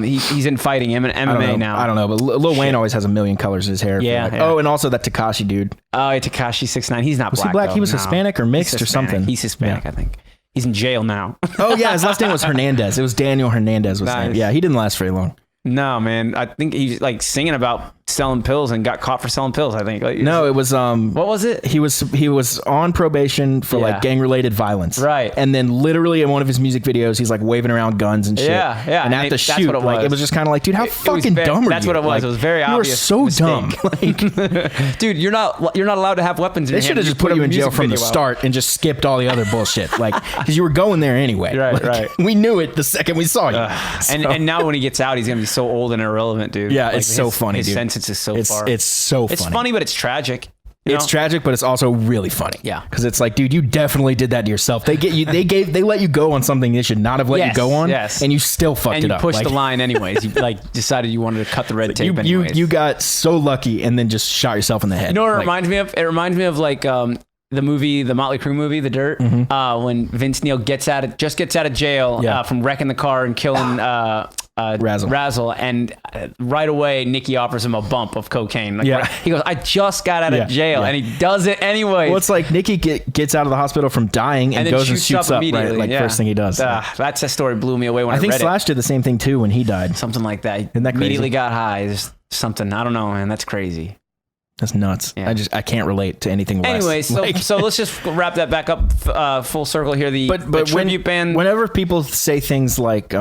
He's in fighting MMA now. I don't know, but Lil Wayne always has a million colors in his hair. Yeah, Like, yeah. Oh, and also that Tekashi dude. Oh, Tekashi 6ix9ine. He's not Was black. he black? Though. He was No. Hispanic or mixed He's or Hispanic. something. He's Hispanic, I think. He's in jail now. Oh yeah, his last name was Hernandez. It was Daniel Hernandez was his name. Nice. Yeah, he didn't last very long. No, man. I think he's like singing about selling pills and got caught for selling pills, I think. Like, No, it was What was it? he was on probation for Yeah. like gang related violence. Right. And then literally in one of his music videos, he's like waving around guns and shit. Yeah. And at the that's shoot, what it like was. it was just kind of like, dude, how It was fucking very- dumb are you? that's what it was. Like, It was very you obvious are so dumb. mistake. Like, Dude, you're not allowed to have weapons in they your should hand. have just put you a in jail music from the video out. start and just skipped all the other bullshit. Like, because you were going there anyway. Right, Like, right. We knew it the second we saw you. And now when he gets out, he's gonna be so old and irrelevant, dude. Yeah, Like, it's so funny, His dude. sentence is so it's far. it's so funny. It's funny, but it's tragic. you It's know? tragic, but it's also really funny. Yeah. because it's like, dude, you definitely did that to yourself. They get you. They let you go on something they should not have let you Yes, go on. yes. And you still fucked And it you up. pushed Like, the line anyways. You like decided you wanted to cut the red tape anyways. you got so lucky and then just shot yourself in the head. You know what it Like, reminds me of? It reminds me of like the movie, the Motley Crue movie, The Dirt, when Vince Neil gets out of jail Yeah. from wrecking the car and killing Razzle, and right away Nikki offers him a bump of cocaine. Like, Yeah. he goes, "I just got out Yeah, of jail," yeah. and he does it anyway. Well, it's like Nikki gets out of the hospital from dying and then goes and shoots up right, immediately. like yeah. first thing he does. That story blew me away when I think read Slash did the same thing too when he died. it. Something like that. Isn't that crazy? Immediately got high. Just something. I don't know, man. That's crazy. That's nuts. Yeah. I can't relate to anything less. Anyway, so Like- so let's just wrap that back up full circle here. The but tribute band. whenever people say things like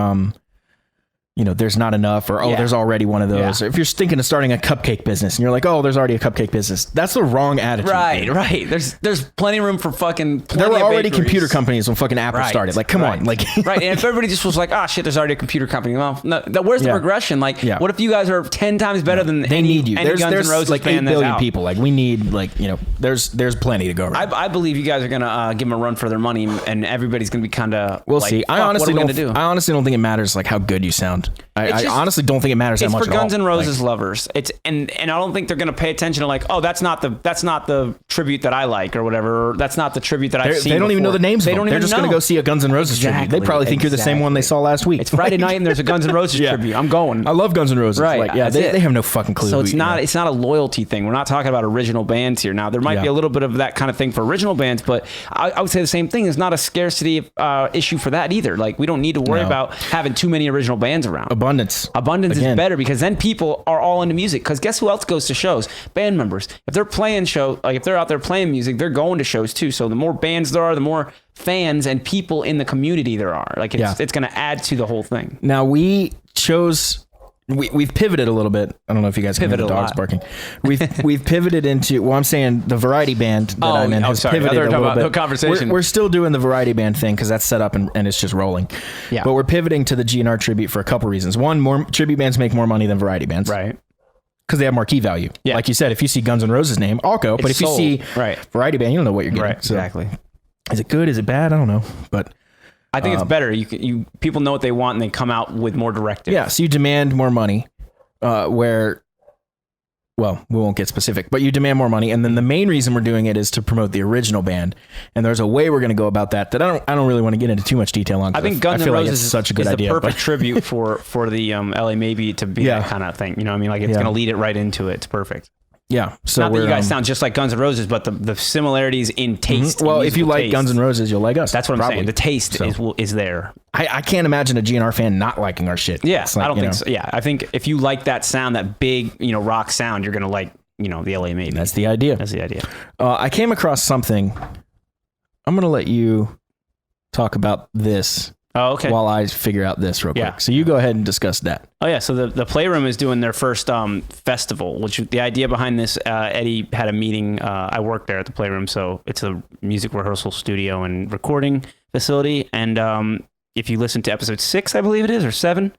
there's not enough, or Yeah. there's already one of those, Yeah. or if you're thinking of starting a cupcake business and you're like, oh, there's already a cupcake business, that's the wrong attitude. Right, dude. right. There's plenty of room for fucking. There were plenty of already bakeries. computer companies when fucking Apple Right, started. Like, come right. on, like Right, and if everybody just was like, "Ah, shit, there's already a computer company." Well, no, where's the Yeah. progression? Like, Yeah. what if you guys are 10 times better than they any, need you. any There's Guns N' Roses like 8 band that's billion out? people. Like, we need there's plenty to go around. I believe you guys are gonna give them a run for their money, and everybody's gonna be kind of. We'll see. I honestly what are we don't. gonna do? I honestly don't think it matters like how good you sound. I just- honestly don't think it matters that It's much for at all. Guns N' Roses Like, lovers. It's and I don't think they're gonna pay attention to like, oh, that's not the tribute that I like or whatever. Or, that's not the tribute that I've seen. they don't even know before. the names. They of them. don't They're even just going to know. go see a Guns N' Roses tribute. They Exactly, probably think you're the same one they saw last week. It's Friday night and there's a Guns N' Roses Yeah. tribute. I'm going. I love Guns N' Roses. Right, Like, yeah, that's they it. have no fucking clue. So who it's you not know. it's not a loyalty thing. We're not talking about original bands here. Now there might Yeah. be a little bit of that kind of thing for original bands, but I would say the same thing. It's not a scarcity issue for that either. Like we don't need to worry No. about having too many original bands around. Abundance. Abundance Again. is better because then people are all into music. Because guess who else goes to shows? Band members. If they're playing if they're out there playing music, they're going to shows too. So the more bands there are, the more fans and people in the community there are. Like it's going to add to the whole thing. Now we chose we've pivoted a little bit. I don't know if you guys can hear the dogs barking. We've pivoted into, well, I'm saying the variety band that I'm in has pivoted a little bit. The conversation. We're still doing the variety band thing because that's set up and it's just rolling. Yeah. But we're pivoting to the GNR tribute for a couple reasons. One, more tribute bands make more money than variety bands. Right. Because they have marquee value. Yeah. Like you said, if you see Guns N' Roses' name, I'll go. But if you see variety band, you don't know what you're getting. Right. So, exactly. Is it good? Is it bad? I don't know. But I think it's better. People know what they want and they come out with more directive. Yeah. So you demand more money. Well, we won't get specific, but you demand more money. And then the main reason we're doing it is to promote the original band. And there's a way we're going to go about that I don't really want to get into too much detail on. I think Guns N' Roses is such a good idea. The perfect tribute for the LA Maybe to be that kind of thing. You know what I mean? Like it's going to lead it right into it. It's perfect. Yeah. So not that you guys sound just like Guns N' Roses, but the similarities in taste. Well, if you like Guns N' Roses, you'll like us. That's what I'm saying. The taste is there. I can't imagine a GNR fan not liking our shit. Yeah, like, I don't think so. Yeah, I think if you like that sound, that big, rock sound, you're gonna like, the LA Maybe. That's the idea. I came across something. I'm gonna let you talk about this. Oh, okay. While I figure out this real quick. So you go ahead and discuss that. Oh, yeah. So the Playroom is doing their first festival, which the idea behind this, Eddie had a meeting. I worked there at the Playroom. So it's a music rehearsal studio and recording facility. And if you listen to episode 6, I believe it is, or 7,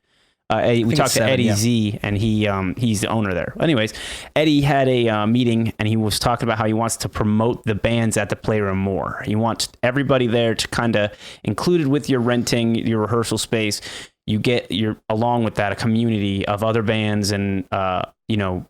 we talked to Eddie Z, and he's the owner there. Anyways, Eddie had a meeting, and he was talking about how he wants to promote the bands at the Playroom more. He wants everybody there to kind of included with your renting your rehearsal space. You get along with that a community of other bands and the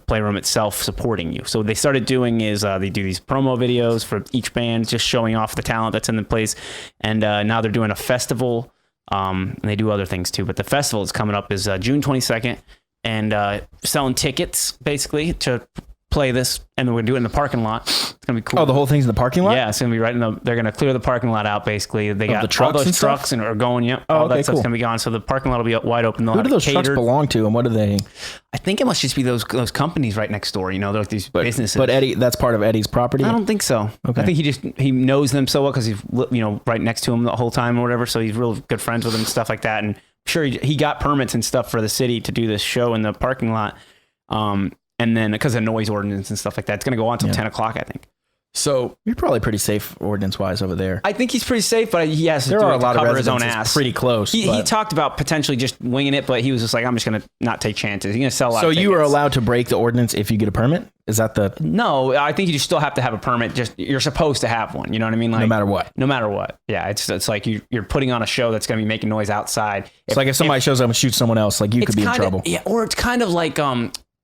Playroom itself supporting you. So what they started doing is they do these promo videos for each band, just showing off the talent that's in the place, and now they're doing a festival. And they do other things too, but the festival is coming up is June 22nd, and selling tickets basically to play this, and we're gonna do it in the parking lot. It's gonna be cool. Oh, the whole thing's in the parking lot? Yeah, it's gonna be right in the. They're gonna clear the parking lot out basically. They got the trucks all those and trucks and are going. Yep, all that stuff's gonna be gone. So the parking lot will be wide open. Who do those trucks belong to, and what do they? I think it must just be those companies right next door. They're like these businesses. But Eddie, that's part of Eddie's property. I don't think so. Okay. I think he knows them so well because he's right next to him the whole time or whatever. So he's real good friends with them and stuff like that. And I'm sure he got permits and stuff for the city to do this show in the parking lot. And then because of noise ordinance and stuff like that, it's going to go on until 10 o'clock, I think. So you're probably pretty safe ordinance wise over there. I think he's pretty safe, but he has to there do are it a lot to cover of his own ass. Pretty close. He talked about potentially just winging it, but he was just like, I'm just going to not take chances. He's going to sell a lot of tickets. So you are allowed to break the ordinance if you get a permit? Is that the... No, I think you just still have to have a permit. Just you're supposed to have one. You know what I mean? Like, no matter what. No matter what. Yeah, it's like you're putting on a show that's going to be making noise outside. It's like if somebody shows up and shoots someone else, like you could be in trouble. Yeah, or it's kind of like...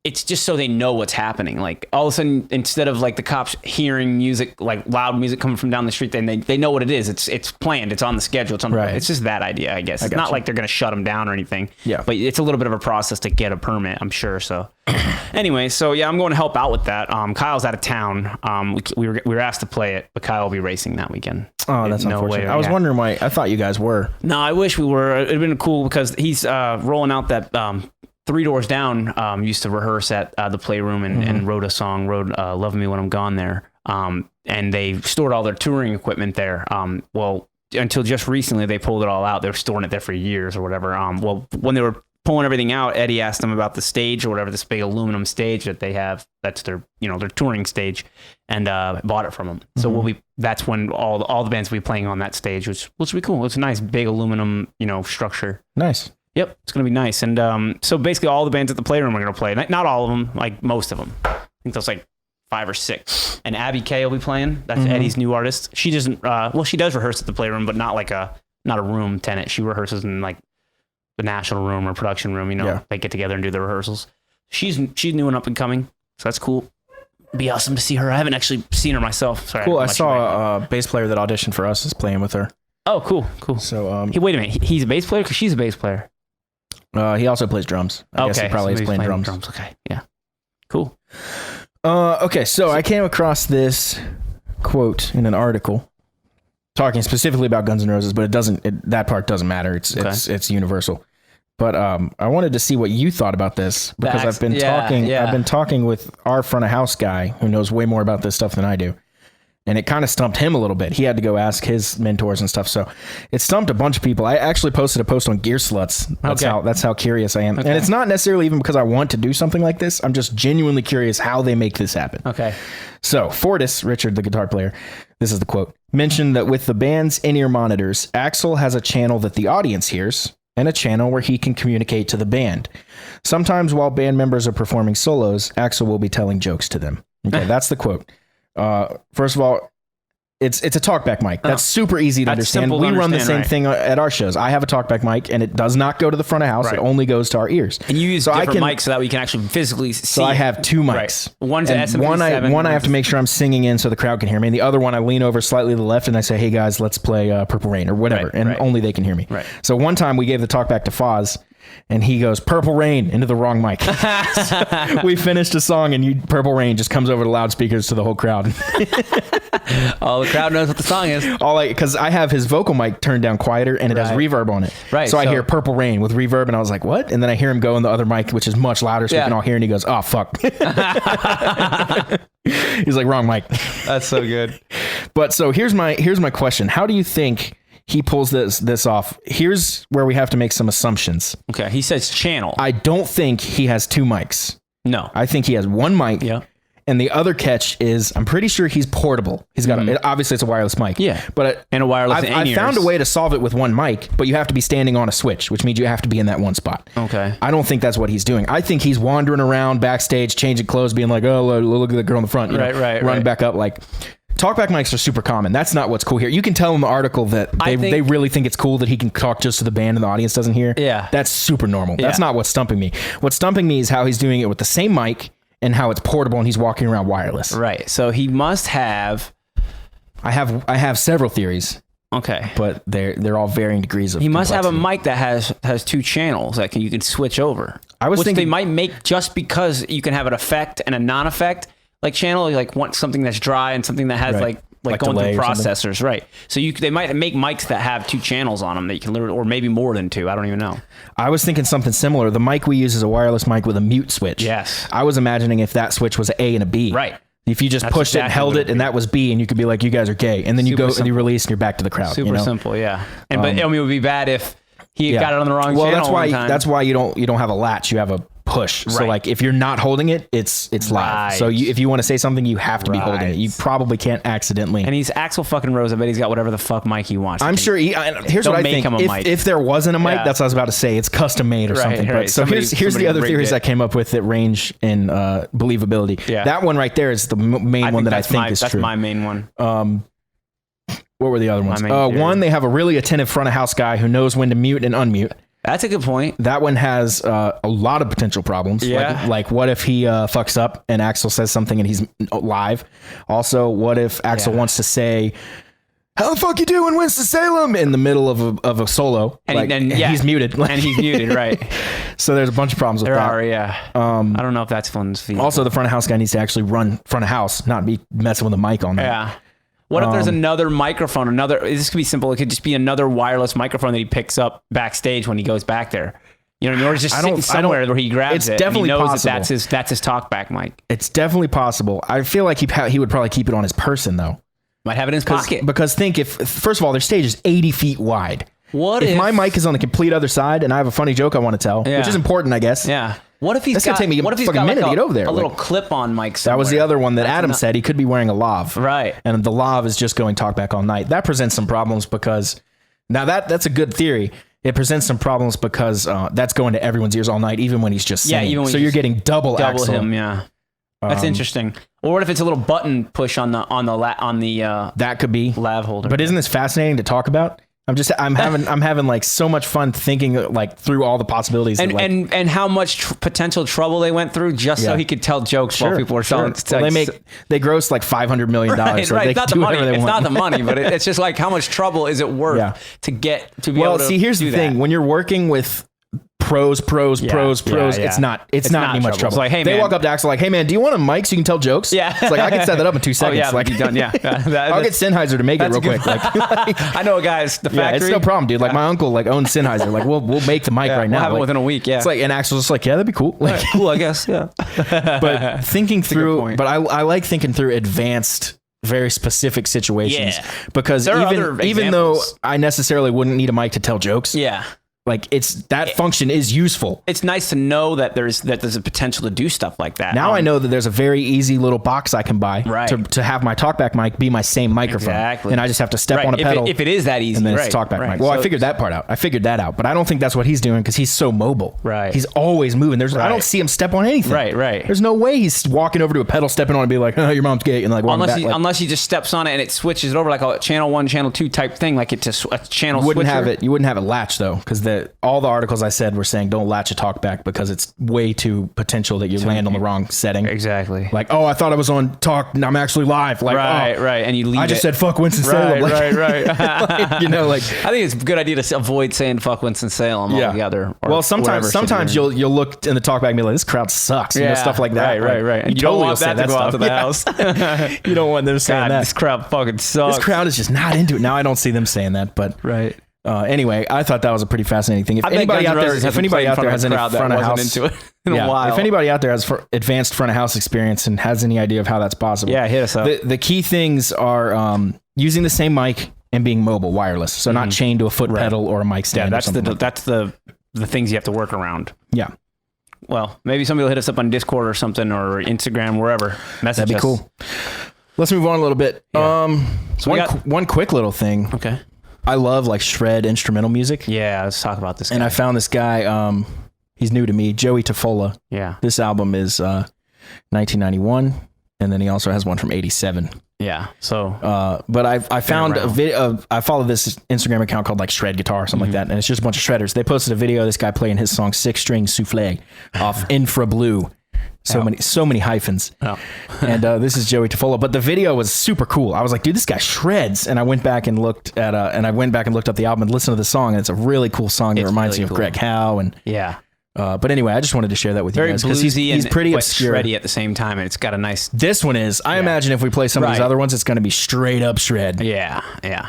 it's just so they know what's happening. Like all of a sudden, instead of like the cops hearing music, like loud music coming from down the street, then they know what it is. It's planned. It's on the schedule. It's on. Right. It's just that idea, I guess. It's not like they're going to shut them down or anything. Yeah. But it's a little bit of a process to get a permit, I'm sure. So anyway, so yeah, I'm going to help out with that. Kyle's out of town. We were asked to play it, but Kyle will be racing that weekend. Oh, that's unfortunate. I was wondering why. I thought you guys were. No, I wish we were. It'd been cool because he's rolling out that. 3 Doors Down used to rehearse at the Playroom and wrote Love Me When I'm Gone there. And they stored all their touring equipment there. Well, until just recently, they pulled it all out. They were storing it there for years or whatever. Well, when they were pulling everything out, Eddie asked them about the stage or whatever, this big aluminum stage that they have. That's their touring stage, and bought it from them. So that's when all the bands will be playing on that stage, which will be cool. It's a nice big aluminum, structure. Nice. Yep, it's going to be nice. And so basically all the bands at the Playroom are going to play. Not all of them, like most of them. I think there's like 5 or 6. And Abby Kay will be playing. That's Eddie's new artist. She doesn't, she does rehearse at the Playroom, but not a room tenant. She rehearses in like the National Room or production room, They get together and do the rehearsals. She's new and up and coming, so that's cool. It'd be awesome to see her. I haven't actually seen her myself. Sorry, cool. I saw a bass player that auditioned for us is playing with her. Oh, cool. So wait a minute. He's a bass player because she's a bass player. He also plays drums. I guess he probably is playing drums. Okay, yeah, cool. Okay, so I came across this quote in an article talking specifically about Guns N' Roses, but that part doesn't matter. It's universal. But I wanted to see what you thought about this because I've been talking with our front of house guy who knows way more about this stuff than I do, And it kind of stumped him a little bit. He had to go ask his mentors and stuff. So it stumped a bunch of people. I actually posted a post on Gear Sluts. That's how curious I am. Okay. And it's not necessarily even because I want to do something like this. I'm just genuinely curious how they make this happen. Okay. So Fortis, Richard, the guitar player, this is the quote, mentioned that with the band's in-ear monitors, Axl has a channel that the audience hears and a channel where he can communicate to the band. Sometimes while band members are performing solos, Axl will be telling jokes to them. Okay, that's the quote. First of all, it's a talkback mic. That's super easy to understand. We run the same thing at our shows. I have a talkback mic, and it does not go to the front of house. Right. It only goes to our ears. And you use different mics so that we can actually physically see. So I have two mics. Right. One's an SM57. One I have to make sure I'm singing in so the crowd can hear me. And the other one I lean over slightly to the left and I say, hey guys, let's play Purple Rain or whatever. Right, and only they can hear me. Right. So one time we gave the talkback to Foz, and he goes, Purple Rain, into the wrong mic. So we finished a song, and Purple Rain just comes over the loudspeakers to the whole crowd. Oh, the crowd knows what the song is. Because I have his vocal mic turned down quieter, and it has reverb on it. Right. So I hear Purple Rain with reverb, and I was like, what? And then I hear him go in the other mic, which is much louder, so we can all hear, and he goes, oh, fuck. He's like, wrong mic. That's so good. But so here's my question. How do you think he pulls this off? Here's where we have to make some assumptions. Okay. He says channel. I don't think he has two mics. No. I think he has one mic. Yeah. And the other catch is, I'm pretty sure he's portable. He's got obviously it's a wireless mic. Yeah. But and a wireless I found a way to solve it with one mic, but you have to be standing on a switch, which means you have to be in that one spot. Okay. I don't think that's what he's doing. I think he's wandering around backstage, changing clothes, being like, oh, look at the girl in the front. Running back up like... Talkback mics are super common. That's not what's cool here. You can tell in the article that they really think it's cool that he can talk just to the band and the audience doesn't hear. Yeah. That's super normal. That's not what's stumping me. What's stumping me is how he's doing it with the same mic and how it's portable and he's walking around wireless. Right. So he must have... I have several theories. Okay. But they're all varying degrees of He must complexity. have a mic that has two channels that you can switch over. I was thinking they might make just because you can have an effect and a non-effect. Like channel, like want something that's dry and something that has like going through processors, right? So they might make mics that have two channels on them that you can literally, or maybe more than two. I don't even know. I was thinking something similar. The mic we use is a wireless mic with a mute switch. Yes. I was imagining if that switch was an A and a B. Right. If you just pushed it and held it and that was B and you could be like, you guys are gay. And then you go and you release and you're back to the crowd. Super simple, yeah. And but it would be bad if he got it on the wrong channel. Well, that's why you don't have a latch. You have a push. So like if you're not holding it, it's live. So if you want to say something, you have to be holding it. You probably can't accidentally. And he's Axl fucking Rose. I bet he's got whatever the fuck mic he wants. I'm sure. Here's what I think. If there wasn't a mic, that's what I was about to say. It's custom made or something. But so here's the other theories I came up with that range in believability. Yeah. That one right there is the main one that I think is true. That's my main one. What were the other ones? One, they have a really attentive front of house guy who knows when to mute and unmute. That's a good point. That one has a lot of potential problems. Yeah. Like what if he fucks up and Axl says something and he's live? Also, what if Axl wants to say, how the fuck you doing, Winston-Salem, in the middle of a solo? And he's muted. And he's muted, right. So there's a bunch of problems with that. There are, yeah. I don't know if that's fun. Also, the front of house guy needs to actually run front of house, not be messing with the mic on there. Yeah. What if there's another microphone, this could be simple. It could just be another wireless microphone that he picks up backstage when he goes back there. You know, or just sitting somewhere where he grabs it. Definitely and he knows possible. that's his talkback mic. It's definitely possible. I feel like he would probably keep it on his person though. Might have it in his pocket. Because think if first of all, their stage is 80 feet wide. What if my mic is on the complete other side and I have a funny joke I want to tell, which is important, I guess. Yeah. What if That's gonna take me a minute to get over there. A little clip-on mic somewhere? That was the other one that Adam said. He could be wearing a lav. Right. And the lav is just going talkback all night. That presents some problems because now that's a good theory. It presents some problems because that's going to everyone's ears all night, even when he's just singing. Even when so you're getting double Axl. Him, yeah. That's interesting. Or what if it's a little button push on the that could be lav holder? But isn't this fascinating to talk about? I'm having like so much fun thinking like through all the possibilities and how much potential trouble they went through just so he could tell jokes while people were selling. Well, they gross like $500 million. Right. So It's not the money. It's not the money, but it's just like how much trouble is it worth to get to be able to. Well, see, here's the thing: when you're working with pros, it's not any much trouble. It's like, hey, they walk up to Axl like, hey man, do you want a mic so you can tell jokes? Yeah. It's like I can set that up in 2 seconds. Like be done. Yeah. I'll get Sennheiser to make it real quick. Like, I know guys, the factory. It's no problem, dude. Like my uncle like owns Sennheiser. Like we'll make the mic right now. We'll have it within a week. Yeah. It's like, and Axl's just like, yeah, that'd be cool. Like, cool, I guess. Yeah. But thinking through, but I like thinking through advanced very specific situations. Yeah. Because There are other even though examples. I necessarily wouldn't need a mic to tell jokes, Yeah. like that function is useful. It's nice to know that there's a potential to do stuff like that. Now I know that there's a very easy little box I can buy Right. to have my talkback mic be my same microphone. Exactly. And I just have to step Right. on a pedal. If it is that easy, and then right, it's talkback right. mic. Well, I So- figured that part out. I figured that out, but I don't think that's what he's doing because he's so mobile. Right. He's always moving. I Right. don't see him step on anything. Right. There's no way he's walking over to a pedal, stepping on it, and be like, "Oh, your mom's gay," and like walking Unless back, he, like, unless he just steps on it and it switches it over like a channel 1, channel 2 type thing, like it's a channel you wouldn't switcher. have it. You wouldn't have it latched though, because all the articles I said were saying don't latch a talkback because it's way too potential that you land on the wrong setting. Exactly. Like, oh, I thought I was on talk, and I'm actually live. Like, Right, oh, right. And you leave I just it. said fuck Winston Salem. Like, right. like, you know, like. I think it's a good idea to avoid saying fuck Winston-Salem altogether. Or Well, whatever sometimes shit you'll look in the talkback and be like, this crowd sucks. You know, stuff like that. Right. And you totally don't will want say that to go out to stuff. the house. You don't want them saying God, that. this crowd fucking sucks. This crowd is just not into it. Now I don't see them saying that, but Right. Anyway, I thought that was a pretty fascinating thing. If I bet anybody Guns out N' there, Roses if hasn't anybody played in out front there of has a any crowd that front of wasn't house into it in a while. if anybody out there has advanced front of house experience and has any idea of how that's possible, Yeah, hit us up. The key things are using the same mic and being mobile, wireless, so not chained to a foot pedal or a mic yeah, stand. that's or something like that's the things you have to work around. that. Yeah, Well, maybe somebody will hit us up on Discord or something or Instagram, wherever. Message that'd be us. cool. Let's move on a little bit. Yeah. So we One quick little thing. Okay. I love like shred instrumental music, Yeah, let's talk about this guy. and I found this guy. He's new to me, Joey Tafola. yeah. This album is 1991, and then he also has one from '87. Yeah. So But I found a around. video. I follow this Instagram account called like Shred Guitar or something like that, and it's just a bunch of shredders. They posted a video of this guy playing his song Six String Souffle off Infra Blue. So many hyphens. Oh. And this is Joey Tafola. But the video was super cool. I was like, dude, this guy shreds. And I went back and looked at up the album and listened to the song, and it's a really cool song. It It's reminds really me of cool. Greg Howe. And yeah. but anyway, I just wanted to share that with Very you guys because bluesy he's and pretty but obscure. shreddy at the same time, and it's got a nice. This one is. I imagine if we play some of these Right. other ones, it's going to be straight up shred. Yeah.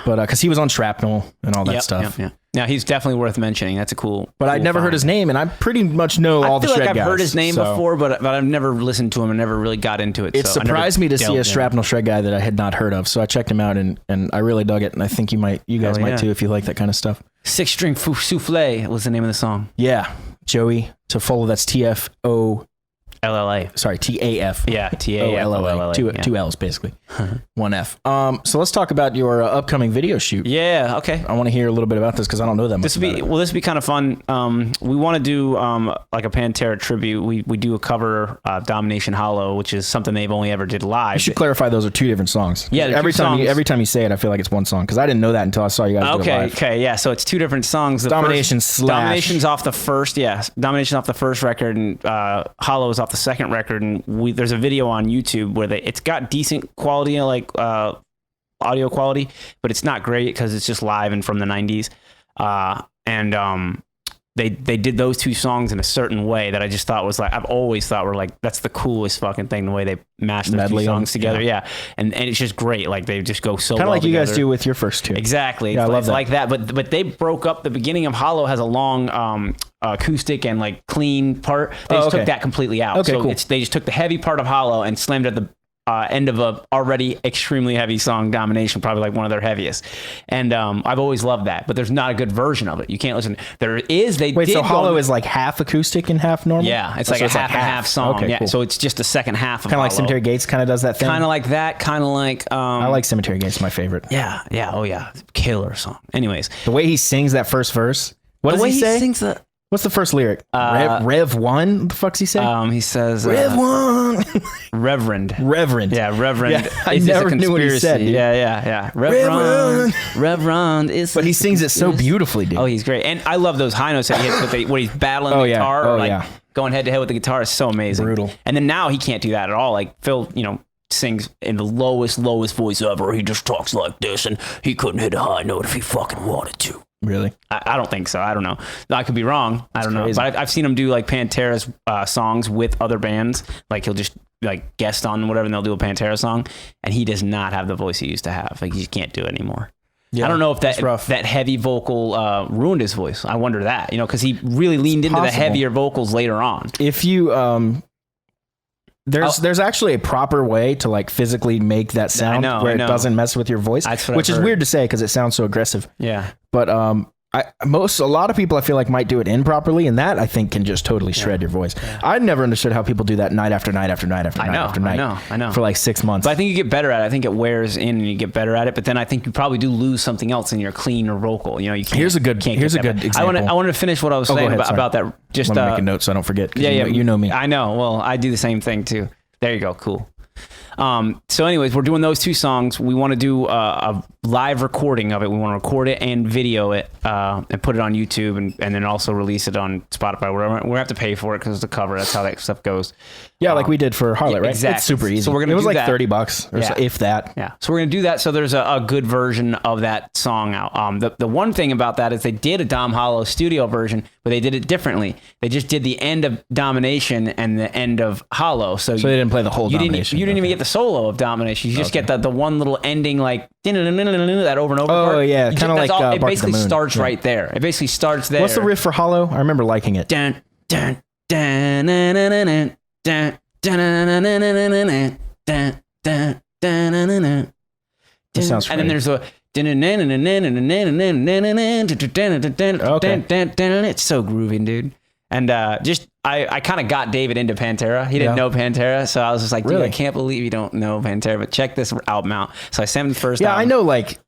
But because he was on Shrapnel and all that Yep, stuff. Yep. Now he's definitely worth mentioning. That's a cool. But I'd never heard his name, and I pretty much know all the I feel shred like I've guys. heard his name so before, but I've never listened to him and never really got into it. It so I never surprised me to see delved a in. Shrapnel shred guy that I had not heard of. So I checked him out, and I really dug it. And I think you guys Hell might yeah. too if you like that kind of stuff. Six String Souffle was the name of the song. Yeah, Joey Tafola. That's TFO. LLA. Sorry, TAF. Yeah. TAFOLLA. Two L's basically. One F. So let's talk about your upcoming video shoot. Yeah. Okay. I want to hear a little bit about this because I don't know that much. This would be kind of fun. We want to do like a Pantera tribute. We do a cover Domination Hollow, which is something they've only ever did live. You should clarify those are two different songs. Yeah, they're every two time songs. every time you say it, I feel like it's one song because I didn't know that until I saw you guys do it Okay, live. okay, yeah. So it's two different songs. The Domination first, slash- Domination's off the first, yeah. Domination's off the first record, and Hollow is off the second record. And there's a video on YouTube where it's got decent quality, like audio quality, but it's not great because it's just live and from the '90s. They did those two songs in a certain way that I just thought was like, I've always thought were like, that's the coolest fucking thing, the way they mashed those Medley two on- songs together. Yeah. And it's just great. Like they just go so Kind of well like you guys together. do with your first two. Exactly. Yeah, I love It's that. like that. But they broke up. The beginning of Hollow has a long acoustic and like clean part. They just okay. took that completely out. Okay, so cool. they just took the heavy part of Hollow and slammed it at the end of a already extremely heavy song, Domination, probably like one of their heaviest. And I've always loved that. But there's not a good version of it. You can't listen. There is. They Wait, did so go- Hollow is like half acoustic and half normal? Yeah, it's Oh, like so a half and half song. Okay, yeah, cool. so it's just the second half of Kind of like Hollow. Cemetery Gates kind of does that thing. Kind of like that. Kind of like. I like Cemetery Gates, my favorite. Yeah. Oh yeah. Killer song. Anyways, The way he sings that first verse. What the does way he say? sings the. What's the first lyric? Rev 1? What the fuck's he say? He says Rev 1. Reverend. Reverend. Yeah, Reverend. Yeah, I Is this never a knew what he said, conspiracy? dude. Yeah. Reverend. Reverend is. But he this a sings it so conspiracy? beautifully, dude. Oh, he's great, and I love those high notes that he hits when he's battling Oh, the yeah. guitar, Oh, or like yeah. going head to head with the guitar is so amazing. Brutal. And then now he can't do that at all. Like Phil, sings in the lowest voice ever. He just talks like this, and he couldn't hit a high note if he fucking wanted to. Really? I don't think so. I don't know. I could be wrong. I don't know. crazy. But I've seen him do like Pantera's songs with other bands. Like he'll just like guest on whatever, and they'll do a Pantera song, and he does not have the voice he used to have. Like he just can't do it anymore. Yeah, I don't know if that's rough. that heavy vocal ruined his voice. I wonder that, because he really leaned into the possible. heavier vocals later on. If you There's actually a proper way to like physically make that sound where it doesn't mess with your voice, which is weird to say because it sounds so aggressive. Yeah. But a lot of people I feel like might do it improperly, and that I think can just totally shred your voice. Yeah. I never understood how people do that night after night after night after night after night. I know. For like 6 months. But I think you get better at it. I think it wears in and you get better at it. But then I think you probably do lose something else in your clean or vocal. You know, you can't. Here's a good example. I wanted to finish what I was saying about that. Just I want to make a note so I don't forget. Yeah, you know me. I know. Well, I do the same thing too. There you go. Cool. So anyways, we're doing those 2 songs. We want to do a live recording of it. We want to record it and video it and put it on YouTube and then also release it on Spotify. We're going to have to pay for it because it's a cover. That's how that stuff goes. Yeah, like we did for Harlot, right? Exactly. It's super easy. So we're gonna it was do like that. $30 or so, if that. Yeah. So we're going to do that. So there's a good version of that song out. The one thing about that is they did a Dom Hollow studio version, but they did it differently. They just did the end of Domination and the end of Hollow. So they didn't play the whole Domination. You didn't even get the solo of Domination. You just get the one little ending like that over and over. Oh yeah, kind of like it basically starts right there. It basically starts there. What's the riff for Hollow? I remember liking it. Dun dun dun dun dun dun dun dun dun dun. That sounds and then there's a it's so groovy, dude. And I kind of got David into Pantera. He didn't know Pantera, so I was just like, dude, I can't believe you don't know Pantera, but check this album out. So I sent him the first album. I know like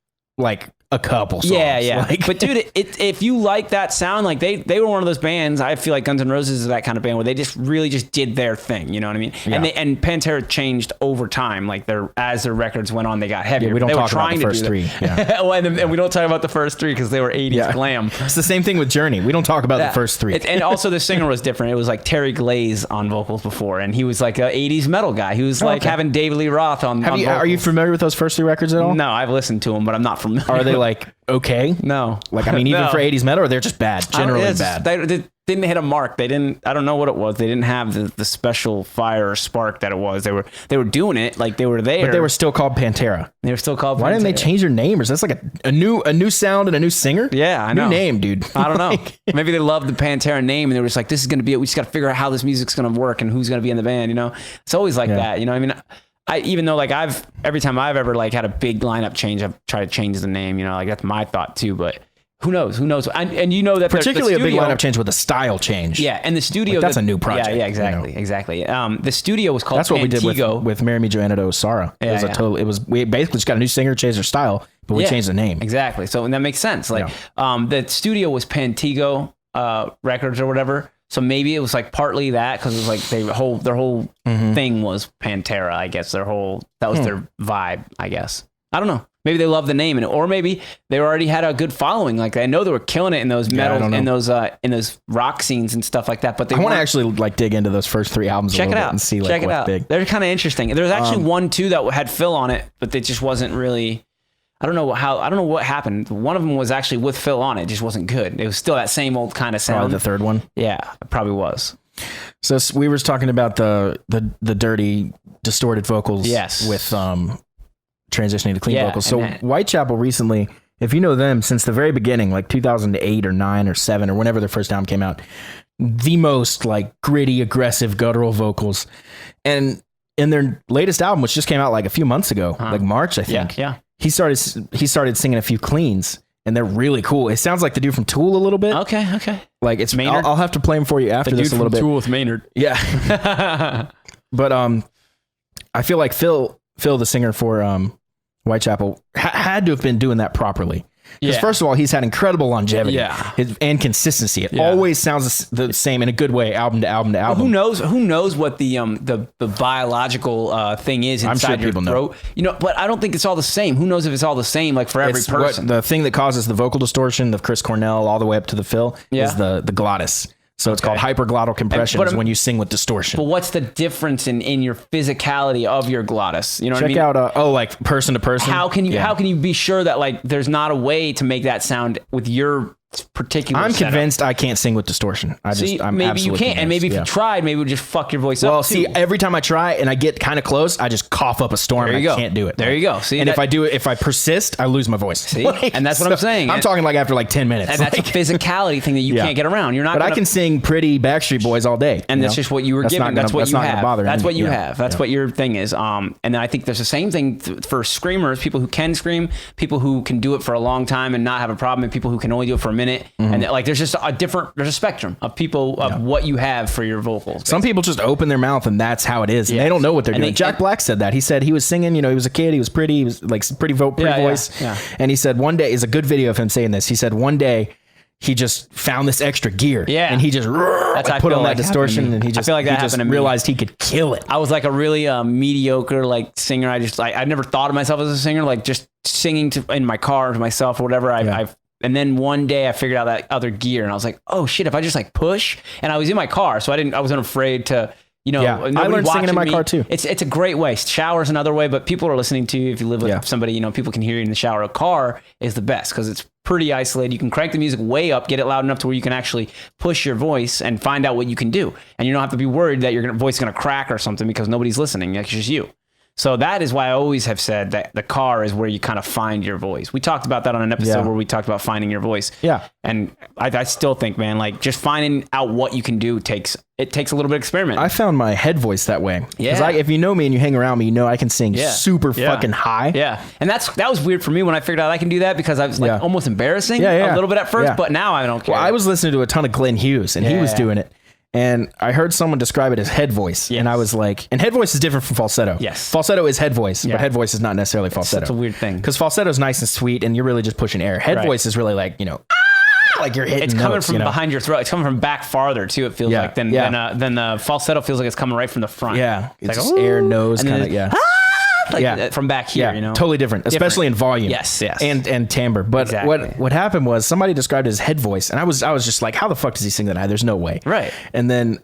a couple songs. Yeah. But dude, if you like that sound, like they were one of those bands, I feel like Guns N' Roses is that kind of band where they just really just did their thing, you know what I mean? Yeah. And Pantera changed over time, like as their records went on, they got heavier. Yeah, we don't talk about the first 3. Yeah. Well, and we don't talk about the first 3 because they were 80s glam. It's the same thing with Journey. We don't talk about the first 3. And also the singer was different. It was like Terry Glaze on vocals before, and he was like an 80s metal guy. He was like having David Lee Roth on vocals. Are you familiar with those first 3 records at all? No, I've listened to them, but I'm not familiar. Are they like okay? No. Like, I mean, even for 80s metal, or they're just bad, generally bad. They didn't hit a mark. They didn't, I don't know what it was. They didn't have the special fire or spark that it was. They were doing it, like they were there. But they were still called Pantera. They were still called Why Pantera. didn't they change their name? Or is that like a new sound and a new singer? Yeah, I know. New name, dude. I don't know. Maybe they loved the Pantera name and they were just like, this is going to be it. We just got to figure out how this music's going to work and who's going to be in the band, you know? It's always like that, you know? I mean, even though like every time I've ever like had a big lineup change, I've tried to change the name, you know, like that's my thought too, but who knows? And you know that particularly a big lineup change with a style change. Yeah, and the studio like, that's a new project. Yeah, exactly, exactly. The studio was called. That's what Pantego. we did with "Marry Me Joanna to Sarah." We basically just got a new singer, changed their style, but we changed the name. Exactly. So and that makes sense. Like the studio was Pantego Records or whatever. So maybe it was like partly that because it was like their whole thing was Pantera. I guess that was their vibe. I guess I don't know. Maybe they love the name, or maybe they already had a good following. Like I know they were killing it in those metal, in those rock scenes and stuff like that. But I want to actually like dig into those first 3 albums. Check a it little out bit and see like what's big. They're kind of interesting. There's actually one too that had Phil on it, but it just wasn't really. I don't know what happened. One of them was actually with Phil on it. It just wasn't good. It was still that same old kind of sound. Probably the third one. Yeah, it probably was. So we were talking about the dirty, distorted vocals. Yes. With transitioning to clean vocals. So Whitechapel recently, if you know them, since the very beginning, like 2008 or 9 or 7 or whenever their first album came out, the most like gritty, aggressive, guttural vocals. And in their latest album, which just came out like a few months ago, like March, I think. Yeah. He started singing a few cleans, and they're really cool. It sounds like the dude from Tool a little bit. Okay. Like it's Maynard. I'll have to play him for you after this a little bit. Tool with Maynard. Yeah. But I feel like Phil, the singer for Whitechapel, had to have been doing that properly. Because first of all, he's had incredible longevity and consistency. It always sounds the same in a good way, album to album to album. Well, who knows what the biological thing is inside your throat? You know, but I don't think it's all the same. Who knows if it's all the same, like for every person? The thing that causes the vocal distortion of Chris Cornell all the way up to the Phil is the glottis. So it's called hyperglottal compression when you sing with distortion. But what's the difference in your physicality of your glottis? You know what I mean? Check out like person to person. How can you be sure that like there's not a way to make that sound with your particular I'm setup. convinced I can't sing with distortion. I'm maybe you can't, and maybe if you tried, maybe it would just fuck your voice up. Well, too. see, every time I try and I get kind of close, I just cough up a storm. There you and I go. can't do it. There you go. See, and that- if I do it, if I persist, I lose my voice. See? And that's what I'm saying. I'm talking like after like 10 minutes. and that's a physicality thing that you Yeah. can't get around. You're not. But gonna, I can sing pretty Backstreet Boys all day. and you that's know? just what you were That's given. not That's gonna- what you not gonna have. bother That's what anybody. you Yeah. have. That's what your thing is. And then I think there's the same thing for screamers, people who can scream, people who can do it for a long time and not have a problem, and people who can only do it for a minute. And like, there's just there's a spectrum of people of what you have for your vocals. Some people just open their mouth and that's how it is. And they don't know what they're And doing. Jack Black said that. He said he was singing, he was a kid, he was pretty, he was like pretty voice. yeah. And he said one day, is a good video of him saying this. He said one day he just found this extra gear. Yeah. And he just That's how I put feel on like that happened to distortion me. and he I just, feel like that he just happened to me. realized he could kill it. I was like a really mediocre like singer. I never thought of myself as a singer, like just singing in my car to myself or whatever. And then one day I figured out that other gear and I was like, oh shit, if I just like push, and I was in my car, so I wasn't afraid to, Yeah. I nobody learned singing in watching my me. car too. It's a great way. Shower's another way, but people are listening to you. If you live with somebody, people can hear you in the shower. A car is the best because it's pretty isolated. You can crank the music way up, get it loud enough to where you can actually push your voice and find out what you can do. And you don't have to be worried that your voice is going to crack or something because nobody's listening. It's just you. So that is why I always have said that the car is where you kind of find your voice. We talked about that on an episode where we talked about finding your voice. Yeah. And I still think, man, like just finding out what you can do takes a little bit of experiment. I found my head voice that way. Yeah. Because if you know me and you hang around me, you know I can sing super Yeah. fucking high. Yeah. And that was weird for me when I figured out I can do that because I was like almost embarrassing a little bit at first, but now I don't care. Well, I was listening to a ton of Glenn Hughes and he was doing it. And I heard someone describe it as head voice. Yes. And I was like, and head voice is different from falsetto. Yes. Falsetto is head voice, but head voice is not necessarily falsetto. It's a weird thing. Because falsetto is nice and sweet and you're really just pushing air. Head voice is really like, like you're hitting it's coming notes, from behind your throat. It's coming from back farther too. It feels like than the falsetto feels like it's coming right from the front. Yeah. It's like, just air, nose, and kind then of, from back here, totally different, especially in volume. Yes. And timbre. But Exactly. what happened was somebody described it as head voice, and I was just like, how the fuck does he sing that high? There's no way. Right. And then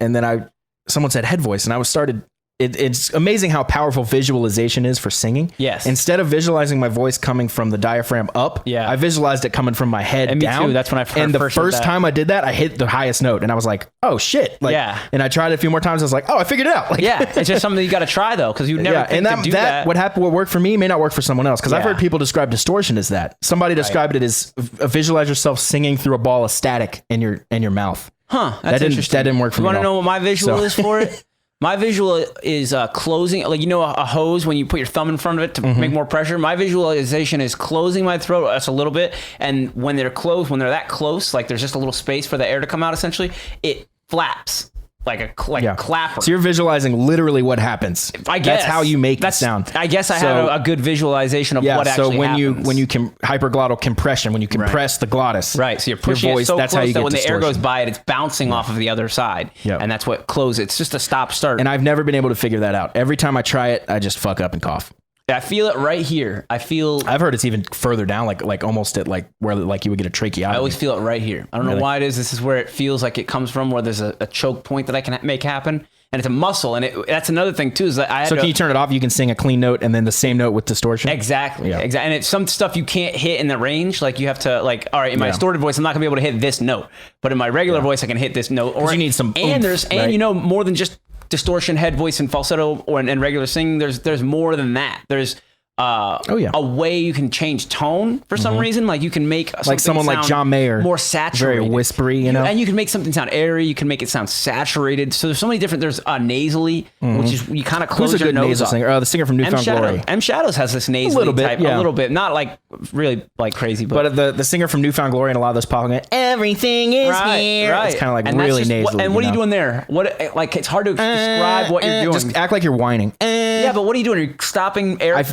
someone said head voice, and I started. It's amazing how powerful visualization is for singing. Yes. Instead of visualizing my voice coming from the diaphragm up, I visualized it coming from my head And me down. too. That's when I And the first heard first that. time I did that, I hit the highest note, and I was like, "Oh shit!" Like, Yeah. And I tried it a few more times. I was like, "Oh, I figured it out." Like, Yeah. It's just something you got to try though, because you never think and to do that. what worked for me may not work for someone else, because I've heard people describe distortion as that. Somebody described it as visualize yourself singing through a ball of static in your mouth. Huh. That's interesting. That didn't work for me. You want at to all. know what my visual So- is for it? My visual is closing, like, a hose when you put your thumb in front of it to make more pressure. My visualization is closing my throat just a little bit. And when they're closed, when they're that close, like there's just a little space for the air to come out, essentially, it flaps like a clapper. So you're visualizing literally what happens. I guess that's how you make the sound. I guess I had a good visualization of what actually happens. when you can hyperglottal compression, when you compress the glottis, right? So you're pushing your voice, it so that's close how you that get when the air distortion. goes by it, it's bouncing off of the other side, and that's what closes. It's just a stop start. And I've never been able to figure that out. Every time I try it, I just fuck up and cough. I feel it right here. I've heard it's even further down, like almost at like where like you would get a tracheotomy. I always feel it right here. I don't know why it is. This is where it feels like it comes from, where there's a choke point that I can make happen. And it's a muscle. And that's another thing too, is that can you turn it off? You can sing a clean note and then the same note with distortion. Exactly. Yeah. Exactly. And it's some stuff you can't hit in the range. Like you have to all right, in my distorted voice, I'm not gonna be able to hit this note, but in my regular voice, I can hit this note. Or you need some oomph, right? more than just distortion, head voice, and falsetto and regular singing. There's more than that. There's a way you can change tone for some reason. Like you can make like someone like John Mayer, more saturated, very whispery, and you can make something sound airy. You can make it sound saturated. So there's so many different. There's nasally, which is you kind of close Who's a your good nose nasal up. singer? The singer from Newfound Glory. M Shadows has this nasally little bit, type, yeah. a little bit, not like really like crazy, But the singer from Newfound Glory and a lot of those pop, everything is here. Right. It's kind of like and really that's just, nasally. And what are you doing there? What like it's hard to describe what you're doing. Just act like you're whining. Yeah, but what are you doing? Are you stopping air? I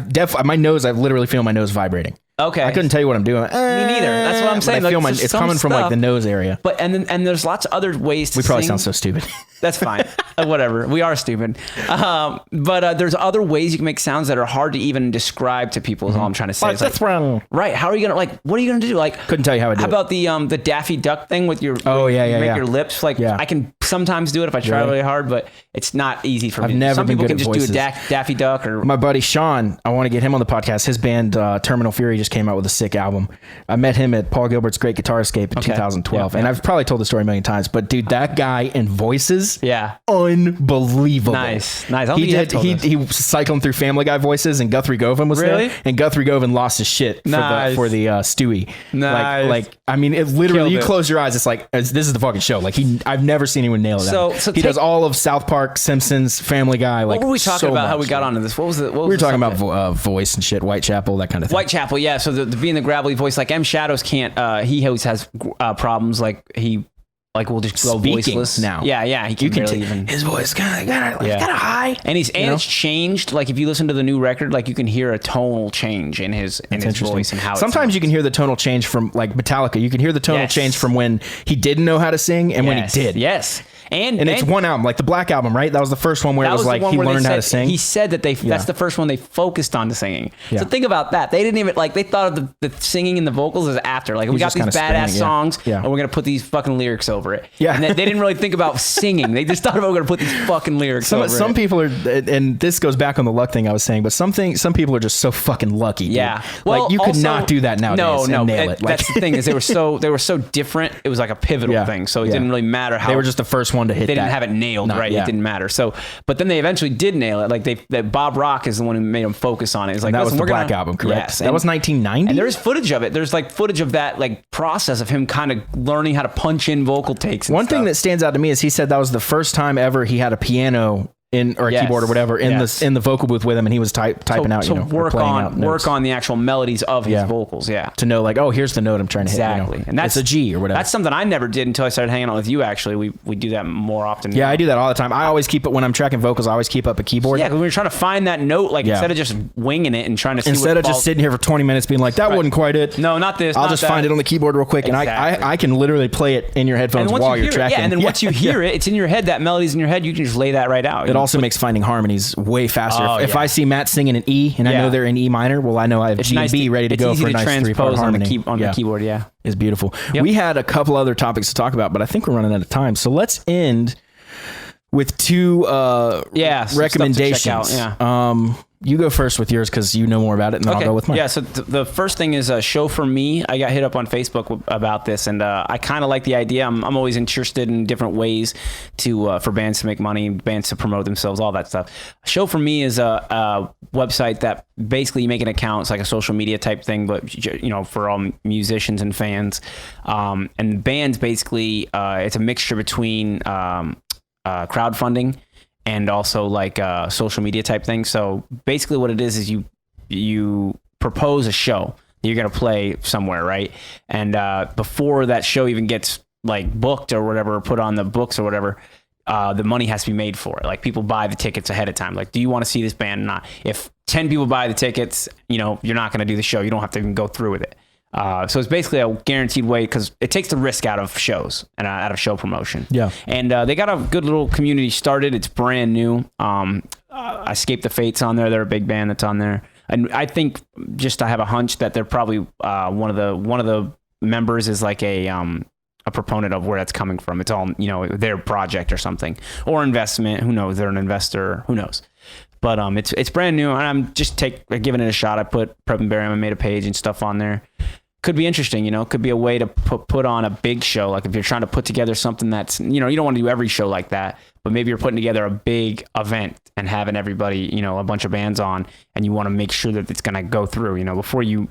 literally feel my nose vibrating. Okay. I couldn't tell you what I'm doing. Me neither. That's what I'm saying. I feel Like, it's coming from like the nose area. But and there's lots of other ways to We probably sing. sound so stupid. That's fine. Whatever. We are stupid. But there's other ways you can make sounds that are hard to even describe to people is all I'm trying to say. Like It's like, this one. right. How are you going to, what are you going to do? Like, Couldn't tell you how I do How it. about the Daffy Duck thing with your, Oh, yeah, you yeah, make yeah. your lips? Like, Yeah. I can sometimes do it if I try Really? really hard, but it's not easy for me. I've never Some been people good can at just do a voices. Daffy Duck or My buddy Sean, I want to get him on the podcast. His band Terminal Fury just came out with a sick album. I met him at Paul Gilbert's Great Guitar Escape in Okay. 2012, Yeah, and yeah. I've probably told the story a million times. But dude, that guy in voices, yeah. unbelievable. Nice. I don't He think you have did. told us. He was cycling through Family Guy voices, and Guthrie Govan was Really? there, and Guthrie Govan lost his shit Nice. for the Stewie. Nice. Like I mean, it literally. Killed You it. close your eyes, it's like this is the fucking show. Like I've never seen anyone nail it. So he does take- all of South Park, Simpsons, Family Guy. Like What were we talking so about? How we much. got onto this? What was the? What was We were the talking subject? about voice and shit, Whitechapel, that kind of thing. Whitechapel, yeah. So the being the gravelly voice, like M Shadows can't. He always has problems. Like he, will just go Speaking voiceless now. Yeah. He can You can barely t- even. his voice kind of Yeah. high, And know? it's changed. Like if you listen to the new record, like you can hear a tonal change in his voice and how. Sometimes you can hear the tonal change from like Metallica. You can hear the tonal Yes. change from when he didn't know how to sing and when he did. Yes. And it's one album, like the Black Album, right? That was the first one where it was the like one he where they learned how said- to sing. He said that that's the first one they focused on the singing. Yeah. So think about that. They didn't even they thought of the singing and the vocals as after. Like we got just these kinda badass spinning it, yeah. songs Yeah. and we're gonna put these fucking lyrics over it. Yeah. And they didn't really think about singing. They just thought about we're gonna put these fucking lyrics over Some it. people are, and this goes back on the luck thing I was saying, but some people are just so fucking lucky. Dude. Yeah, like you could also- not do that nowadays. No, and nail it. Like, that's the thing is they were so different. It was like a pivotal Yeah, thing. So it yeah. didn't really matter how they were just the first one to hit. they didn't that. have it nailed Not- right. yeah. It didn't matter. So, but then they eventually did nail it. Like that Bob Rock is the one who made them focus on it. It's like And that was listen, the we're Black gonna- Album, correct? Yes, that was 1990. And there's footage of it. There's like footage of that process of him kind of learning how to punch in vocal takes. And One thing stuff. that stands out to me is he said that was the first time ever he had a piano or a Yes. keyboard or whatever in Yes. the vocal booth with him, and he was typing out, to or work playing out on notes the actual melodies of his Yeah. vocals. Yeah. to know like, oh, here's the note I'm trying to Exactly. hit. And that's it's a G or whatever. That's something I never did until I started hanging out with you. Actually, we do that more often. Yeah, now. I do that all the time. I always keep it when I'm tracking vocals. I always keep up a keyboard. Yeah, because we were trying to find that note, like Yeah. instead of just winging it and trying to see Instead what of just falls- sitting here for 20 minutes being like, that wasn't quite it. No, not this. I'll not just that. find it on the keyboard real quick, Exactly. and I can literally play it in your headphones And once while you you're hear tracking. it, yeah, and then once you hear it, it's in your head. That melody's in your head. You can just lay that right out. It also makes finding harmonies way faster. Oh, if yeah. I see Matt singing an E and I Yeah. know they're in E minor, well, I know I have G and B ready to go easy for a to nice three-part transpose on harmony. the keyboard. Yeah. It's beautiful. Yep. We had a couple other topics to talk about, but I think we're running out of time. So let's end with two some stuff to check recommendations. out, yeah. You go first with yours because you know more about it, and then I'll go with mine. Yeah, so the first thing is a show for me. I got hit up on Facebook about this, and I kind of like the idea. I'm always interested in different ways for bands to make money, bands to promote themselves, all that stuff. A show for me is a website that basically you make an account. It's like a social media type thing, but for all musicians and fans. And bands basically, it's a mixture between crowdfunding and also like social media type thing. So basically what it is you propose a show that you're going to play somewhere, right? And before that show even gets like booked or whatever, or put on the books or whatever, the money has to be made for it. Like people buy the tickets ahead of time. Like, do you want to see this band or not? If 10 people buy the tickets, you're not going to do the show. You don't have to even go through with it. So it's basically a guaranteed way because it takes the risk out of shows and out of show promotion. Yeah. And they got a good little community started. It's brand new. Escape the Fates on there. They're a big band that's on there. And I think I have a hunch that they're probably one of the members is like a proponent of where that's coming from. It's all, their project or something or investment. Who knows? They're an investor. Who knows? But it's brand new, and I'm just giving it a shot. I put Prep and Barium. I made a page and stuff on there. Could be interesting, could be a way to put on a big show. Like if you're trying to put together something that's, you don't want to do every show like that, but maybe you're putting together a big event and having everybody, a bunch of bands on, and you want to make sure that it's going to go through, before you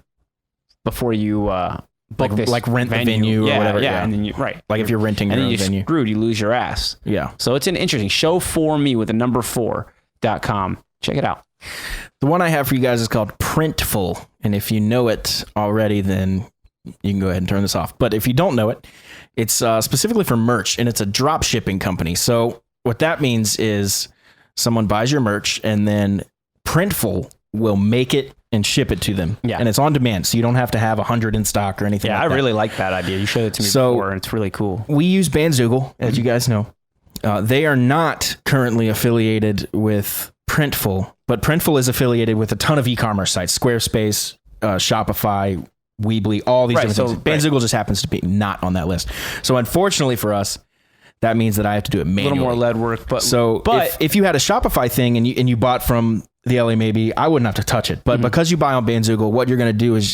book this like rent the venue or whatever. Yeah. And then right. Like if you're renting and your then own you're venue. screwed, you lose your ass. Yeah. So it's an interesting show for me with the number 4.com. Check it out. The one I have for you guys is called Printful. And if you know it already, then you can go ahead and turn this off. But if you don't know it, it's specifically for merch, and it's a drop shipping company. So what that means is someone buys your merch, and then Printful will make it and ship it to them. Yeah. And it's on demand, so you don't have to have 100 in stock or anything Yeah, like that. I really like that idea. You showed it to me So- before, and it's really cool. We use Bandzoogle, as you guys know. They are not currently affiliated with Printful, but Printful is affiliated with a ton of e-commerce sites, Squarespace, Shopify, Weebly, all these different things. Bandzoogle just happens to be not on that list. So unfortunately for us, that means that I have to do it manually. A little more lead work, but if you had a Shopify thing and you bought from the LA Maybe, I wouldn't have to touch it. But because you buy on Bandzoogle, what you're going to do is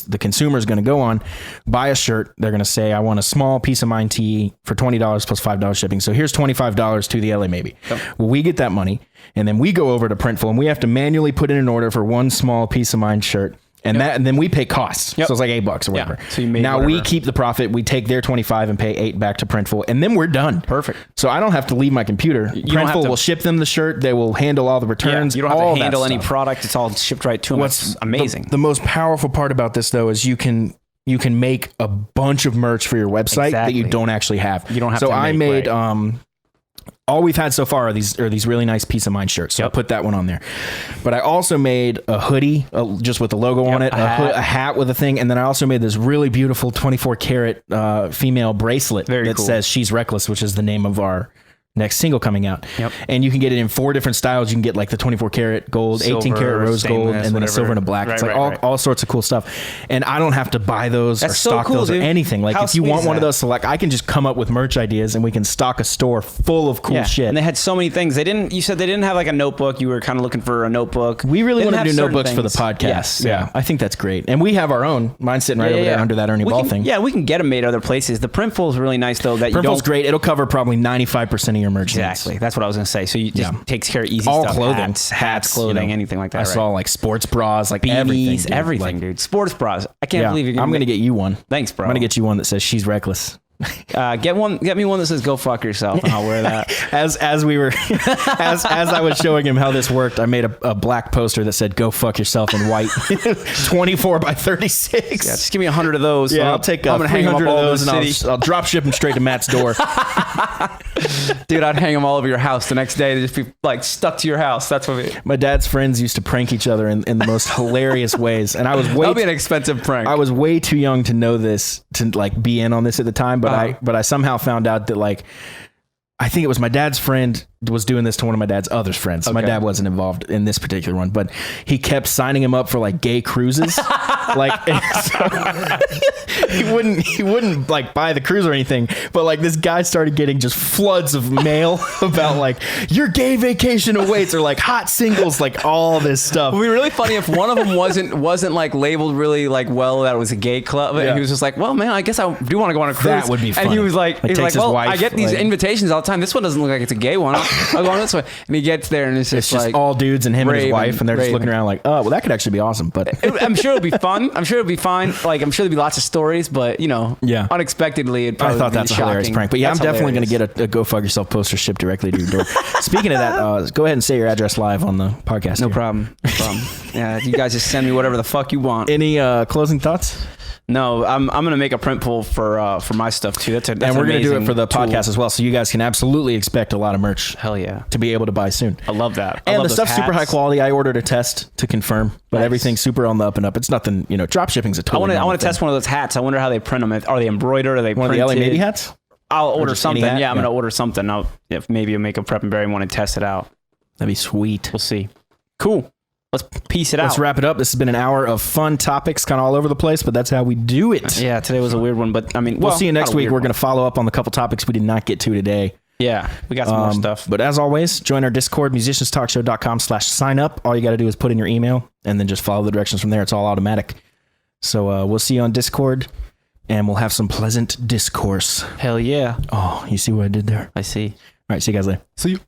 the consumer is going to go on, buy a shirt. They're going to say, I want a small Peace of Mind tee for $20 plus $5 shipping. So here's $25 to the LA Maybe. Yep. Well, we get that money and then we go over to Printful and we have to manually put in an order for one small Peace of Mind shirt. And and then we pay costs. So it's like $8 or whatever. Yeah. So you made now we keep the profit. We take their 25 and pay 8 back to Printful, and then we're done. Perfect. So I don't have to leave my computer. Printful will ship them the shirt. They will handle all the returns. You don't have to handle any product. It's all shipped right to them. It's amazing. The most powerful part about this though is you can make a bunch of merch for your website that you don't actually have. You don't have to. So I made all we've had so far are these really nice Peace of Mind shirts. So I put that one on there. But I also made a hoodie just with the logo on it, a hat with a thing. And then I also made this really beautiful 24 karat female bracelet that says She's Reckless, which is the name of our next single coming out. And you can get it in 4 different styles. You can get like the 24 karat gold, silver, 18 karat rose gold, and then a silver and a black. It's like all sorts of cool stuff. And I don't have to buy those or stock those or anything. Like if you want one of those select, I can just come up with merch ideas and we can stock a store full of cool shit. And they had so many things. You said they didn't have like a notebook. You were kind of looking for a notebook. We really want to do notebooks for the podcast. Yes. Yeah. I think that's great. And we have our own. Mine's sitting right over there under that Ernie Ball thing. Yeah, we can get them made other places. The Printful is really nice though. Printful's great. It'll cover probably 95% of your merch. Exactly. That's what I was going to say. So you just takes care of easy all stuff. Clothing, hats, clothing, anything like that. I saw like sports bras, like beanies, everything, dude. Sports bras. I can't believe you're I'm going to get you one. Thanks, bro. I'm going to get you one that says She's Reckless. Get me one that says "Go fuck yourself," and I'll wear that. as I was showing him how this worked, I made a black poster that said "Go fuck yourself" in white, 24 by 36. Yeah, just give me 100 of those. Yeah, I'll take 300 of those and I'll drop ship them straight to Matt's door. Dude, I'd hang them all over your house the next day. They'd just be like stuck to your house. That's what my dad's friends used to prank each other in the most hilarious ways, and I was that'd be an expensive prank. I was way too young to know this, to like be in on this at the time, but I somehow found out that like I think it was my dad's friend was doing this to one of my dad's other friends. Okay. My dad wasn't involved in this particular one, but he kept signing him up for like gay cruises. Like he wouldn't like buy the cruise or anything, but like this guy started getting just floods of mail about like your gay vacation awaits or like hot singles, like all this stuff. It would be really funny if one of them wasn't like labeled really like well that it was a gay club, and he was just like, well, man, I guess I do want to go on a cruise. That would be fun. And he was like, well, I get these invitations all the time. This one doesn't look like it's a gay one. I'll go on this way. And he gets there and it's just like all dudes and him and his wife, and they're just looking around like, oh, well, that could actually be awesome. But I'm sure it'll be fun. I'm sure it'll be fine. Like, I'm sure there'll be lots of stories, but unexpectedly, it'd probably I thought that's a hilarious prank. But yeah, I'm definitely going to get a Go Fuck Yourself poster shipped directly to your door. Speaking of that, go ahead and say your address live on the podcast. No problem. Yeah, you guys just send me whatever the fuck you want. Any closing thoughts? No, I'm gonna make a Printful for my stuff too. That's and we're gonna do it for the podcast as well. So you guys can absolutely expect a lot of merch. Hell yeah, to be able to buy soon. I love that. And the stuff's super high quality. I ordered a test to confirm, but everything's super on the up and up. It's nothing, drop shipping's a totally. I want to test one of those hats. I wonder how they print them. Are they embroidered? Are they one printed? of the LA Maybe hats? I'll order something. Yeah, I'm gonna order something. Maybe I'll make a Prep and Bury and want to test it out. That'd be sweet. We'll see. Cool. Let's piece it out. Let's wrap it up. This has been an hour of fun topics, kind of all over the place, but that's how we do it. Yeah, today was a weird one, but I mean, we'll see you next week. We're going to follow up on the couple topics we did not get to today. Yeah, we got some more stuff. But as always, join our Discord, musicianstalkshow.com/sign up. All you got to do is put in your email and then just follow the directions from there. It's all automatic. So we'll see you on Discord, and we'll have some pleasant discourse. Hell yeah. Oh, you see what I did there? I see. All right, see you guys later. See you.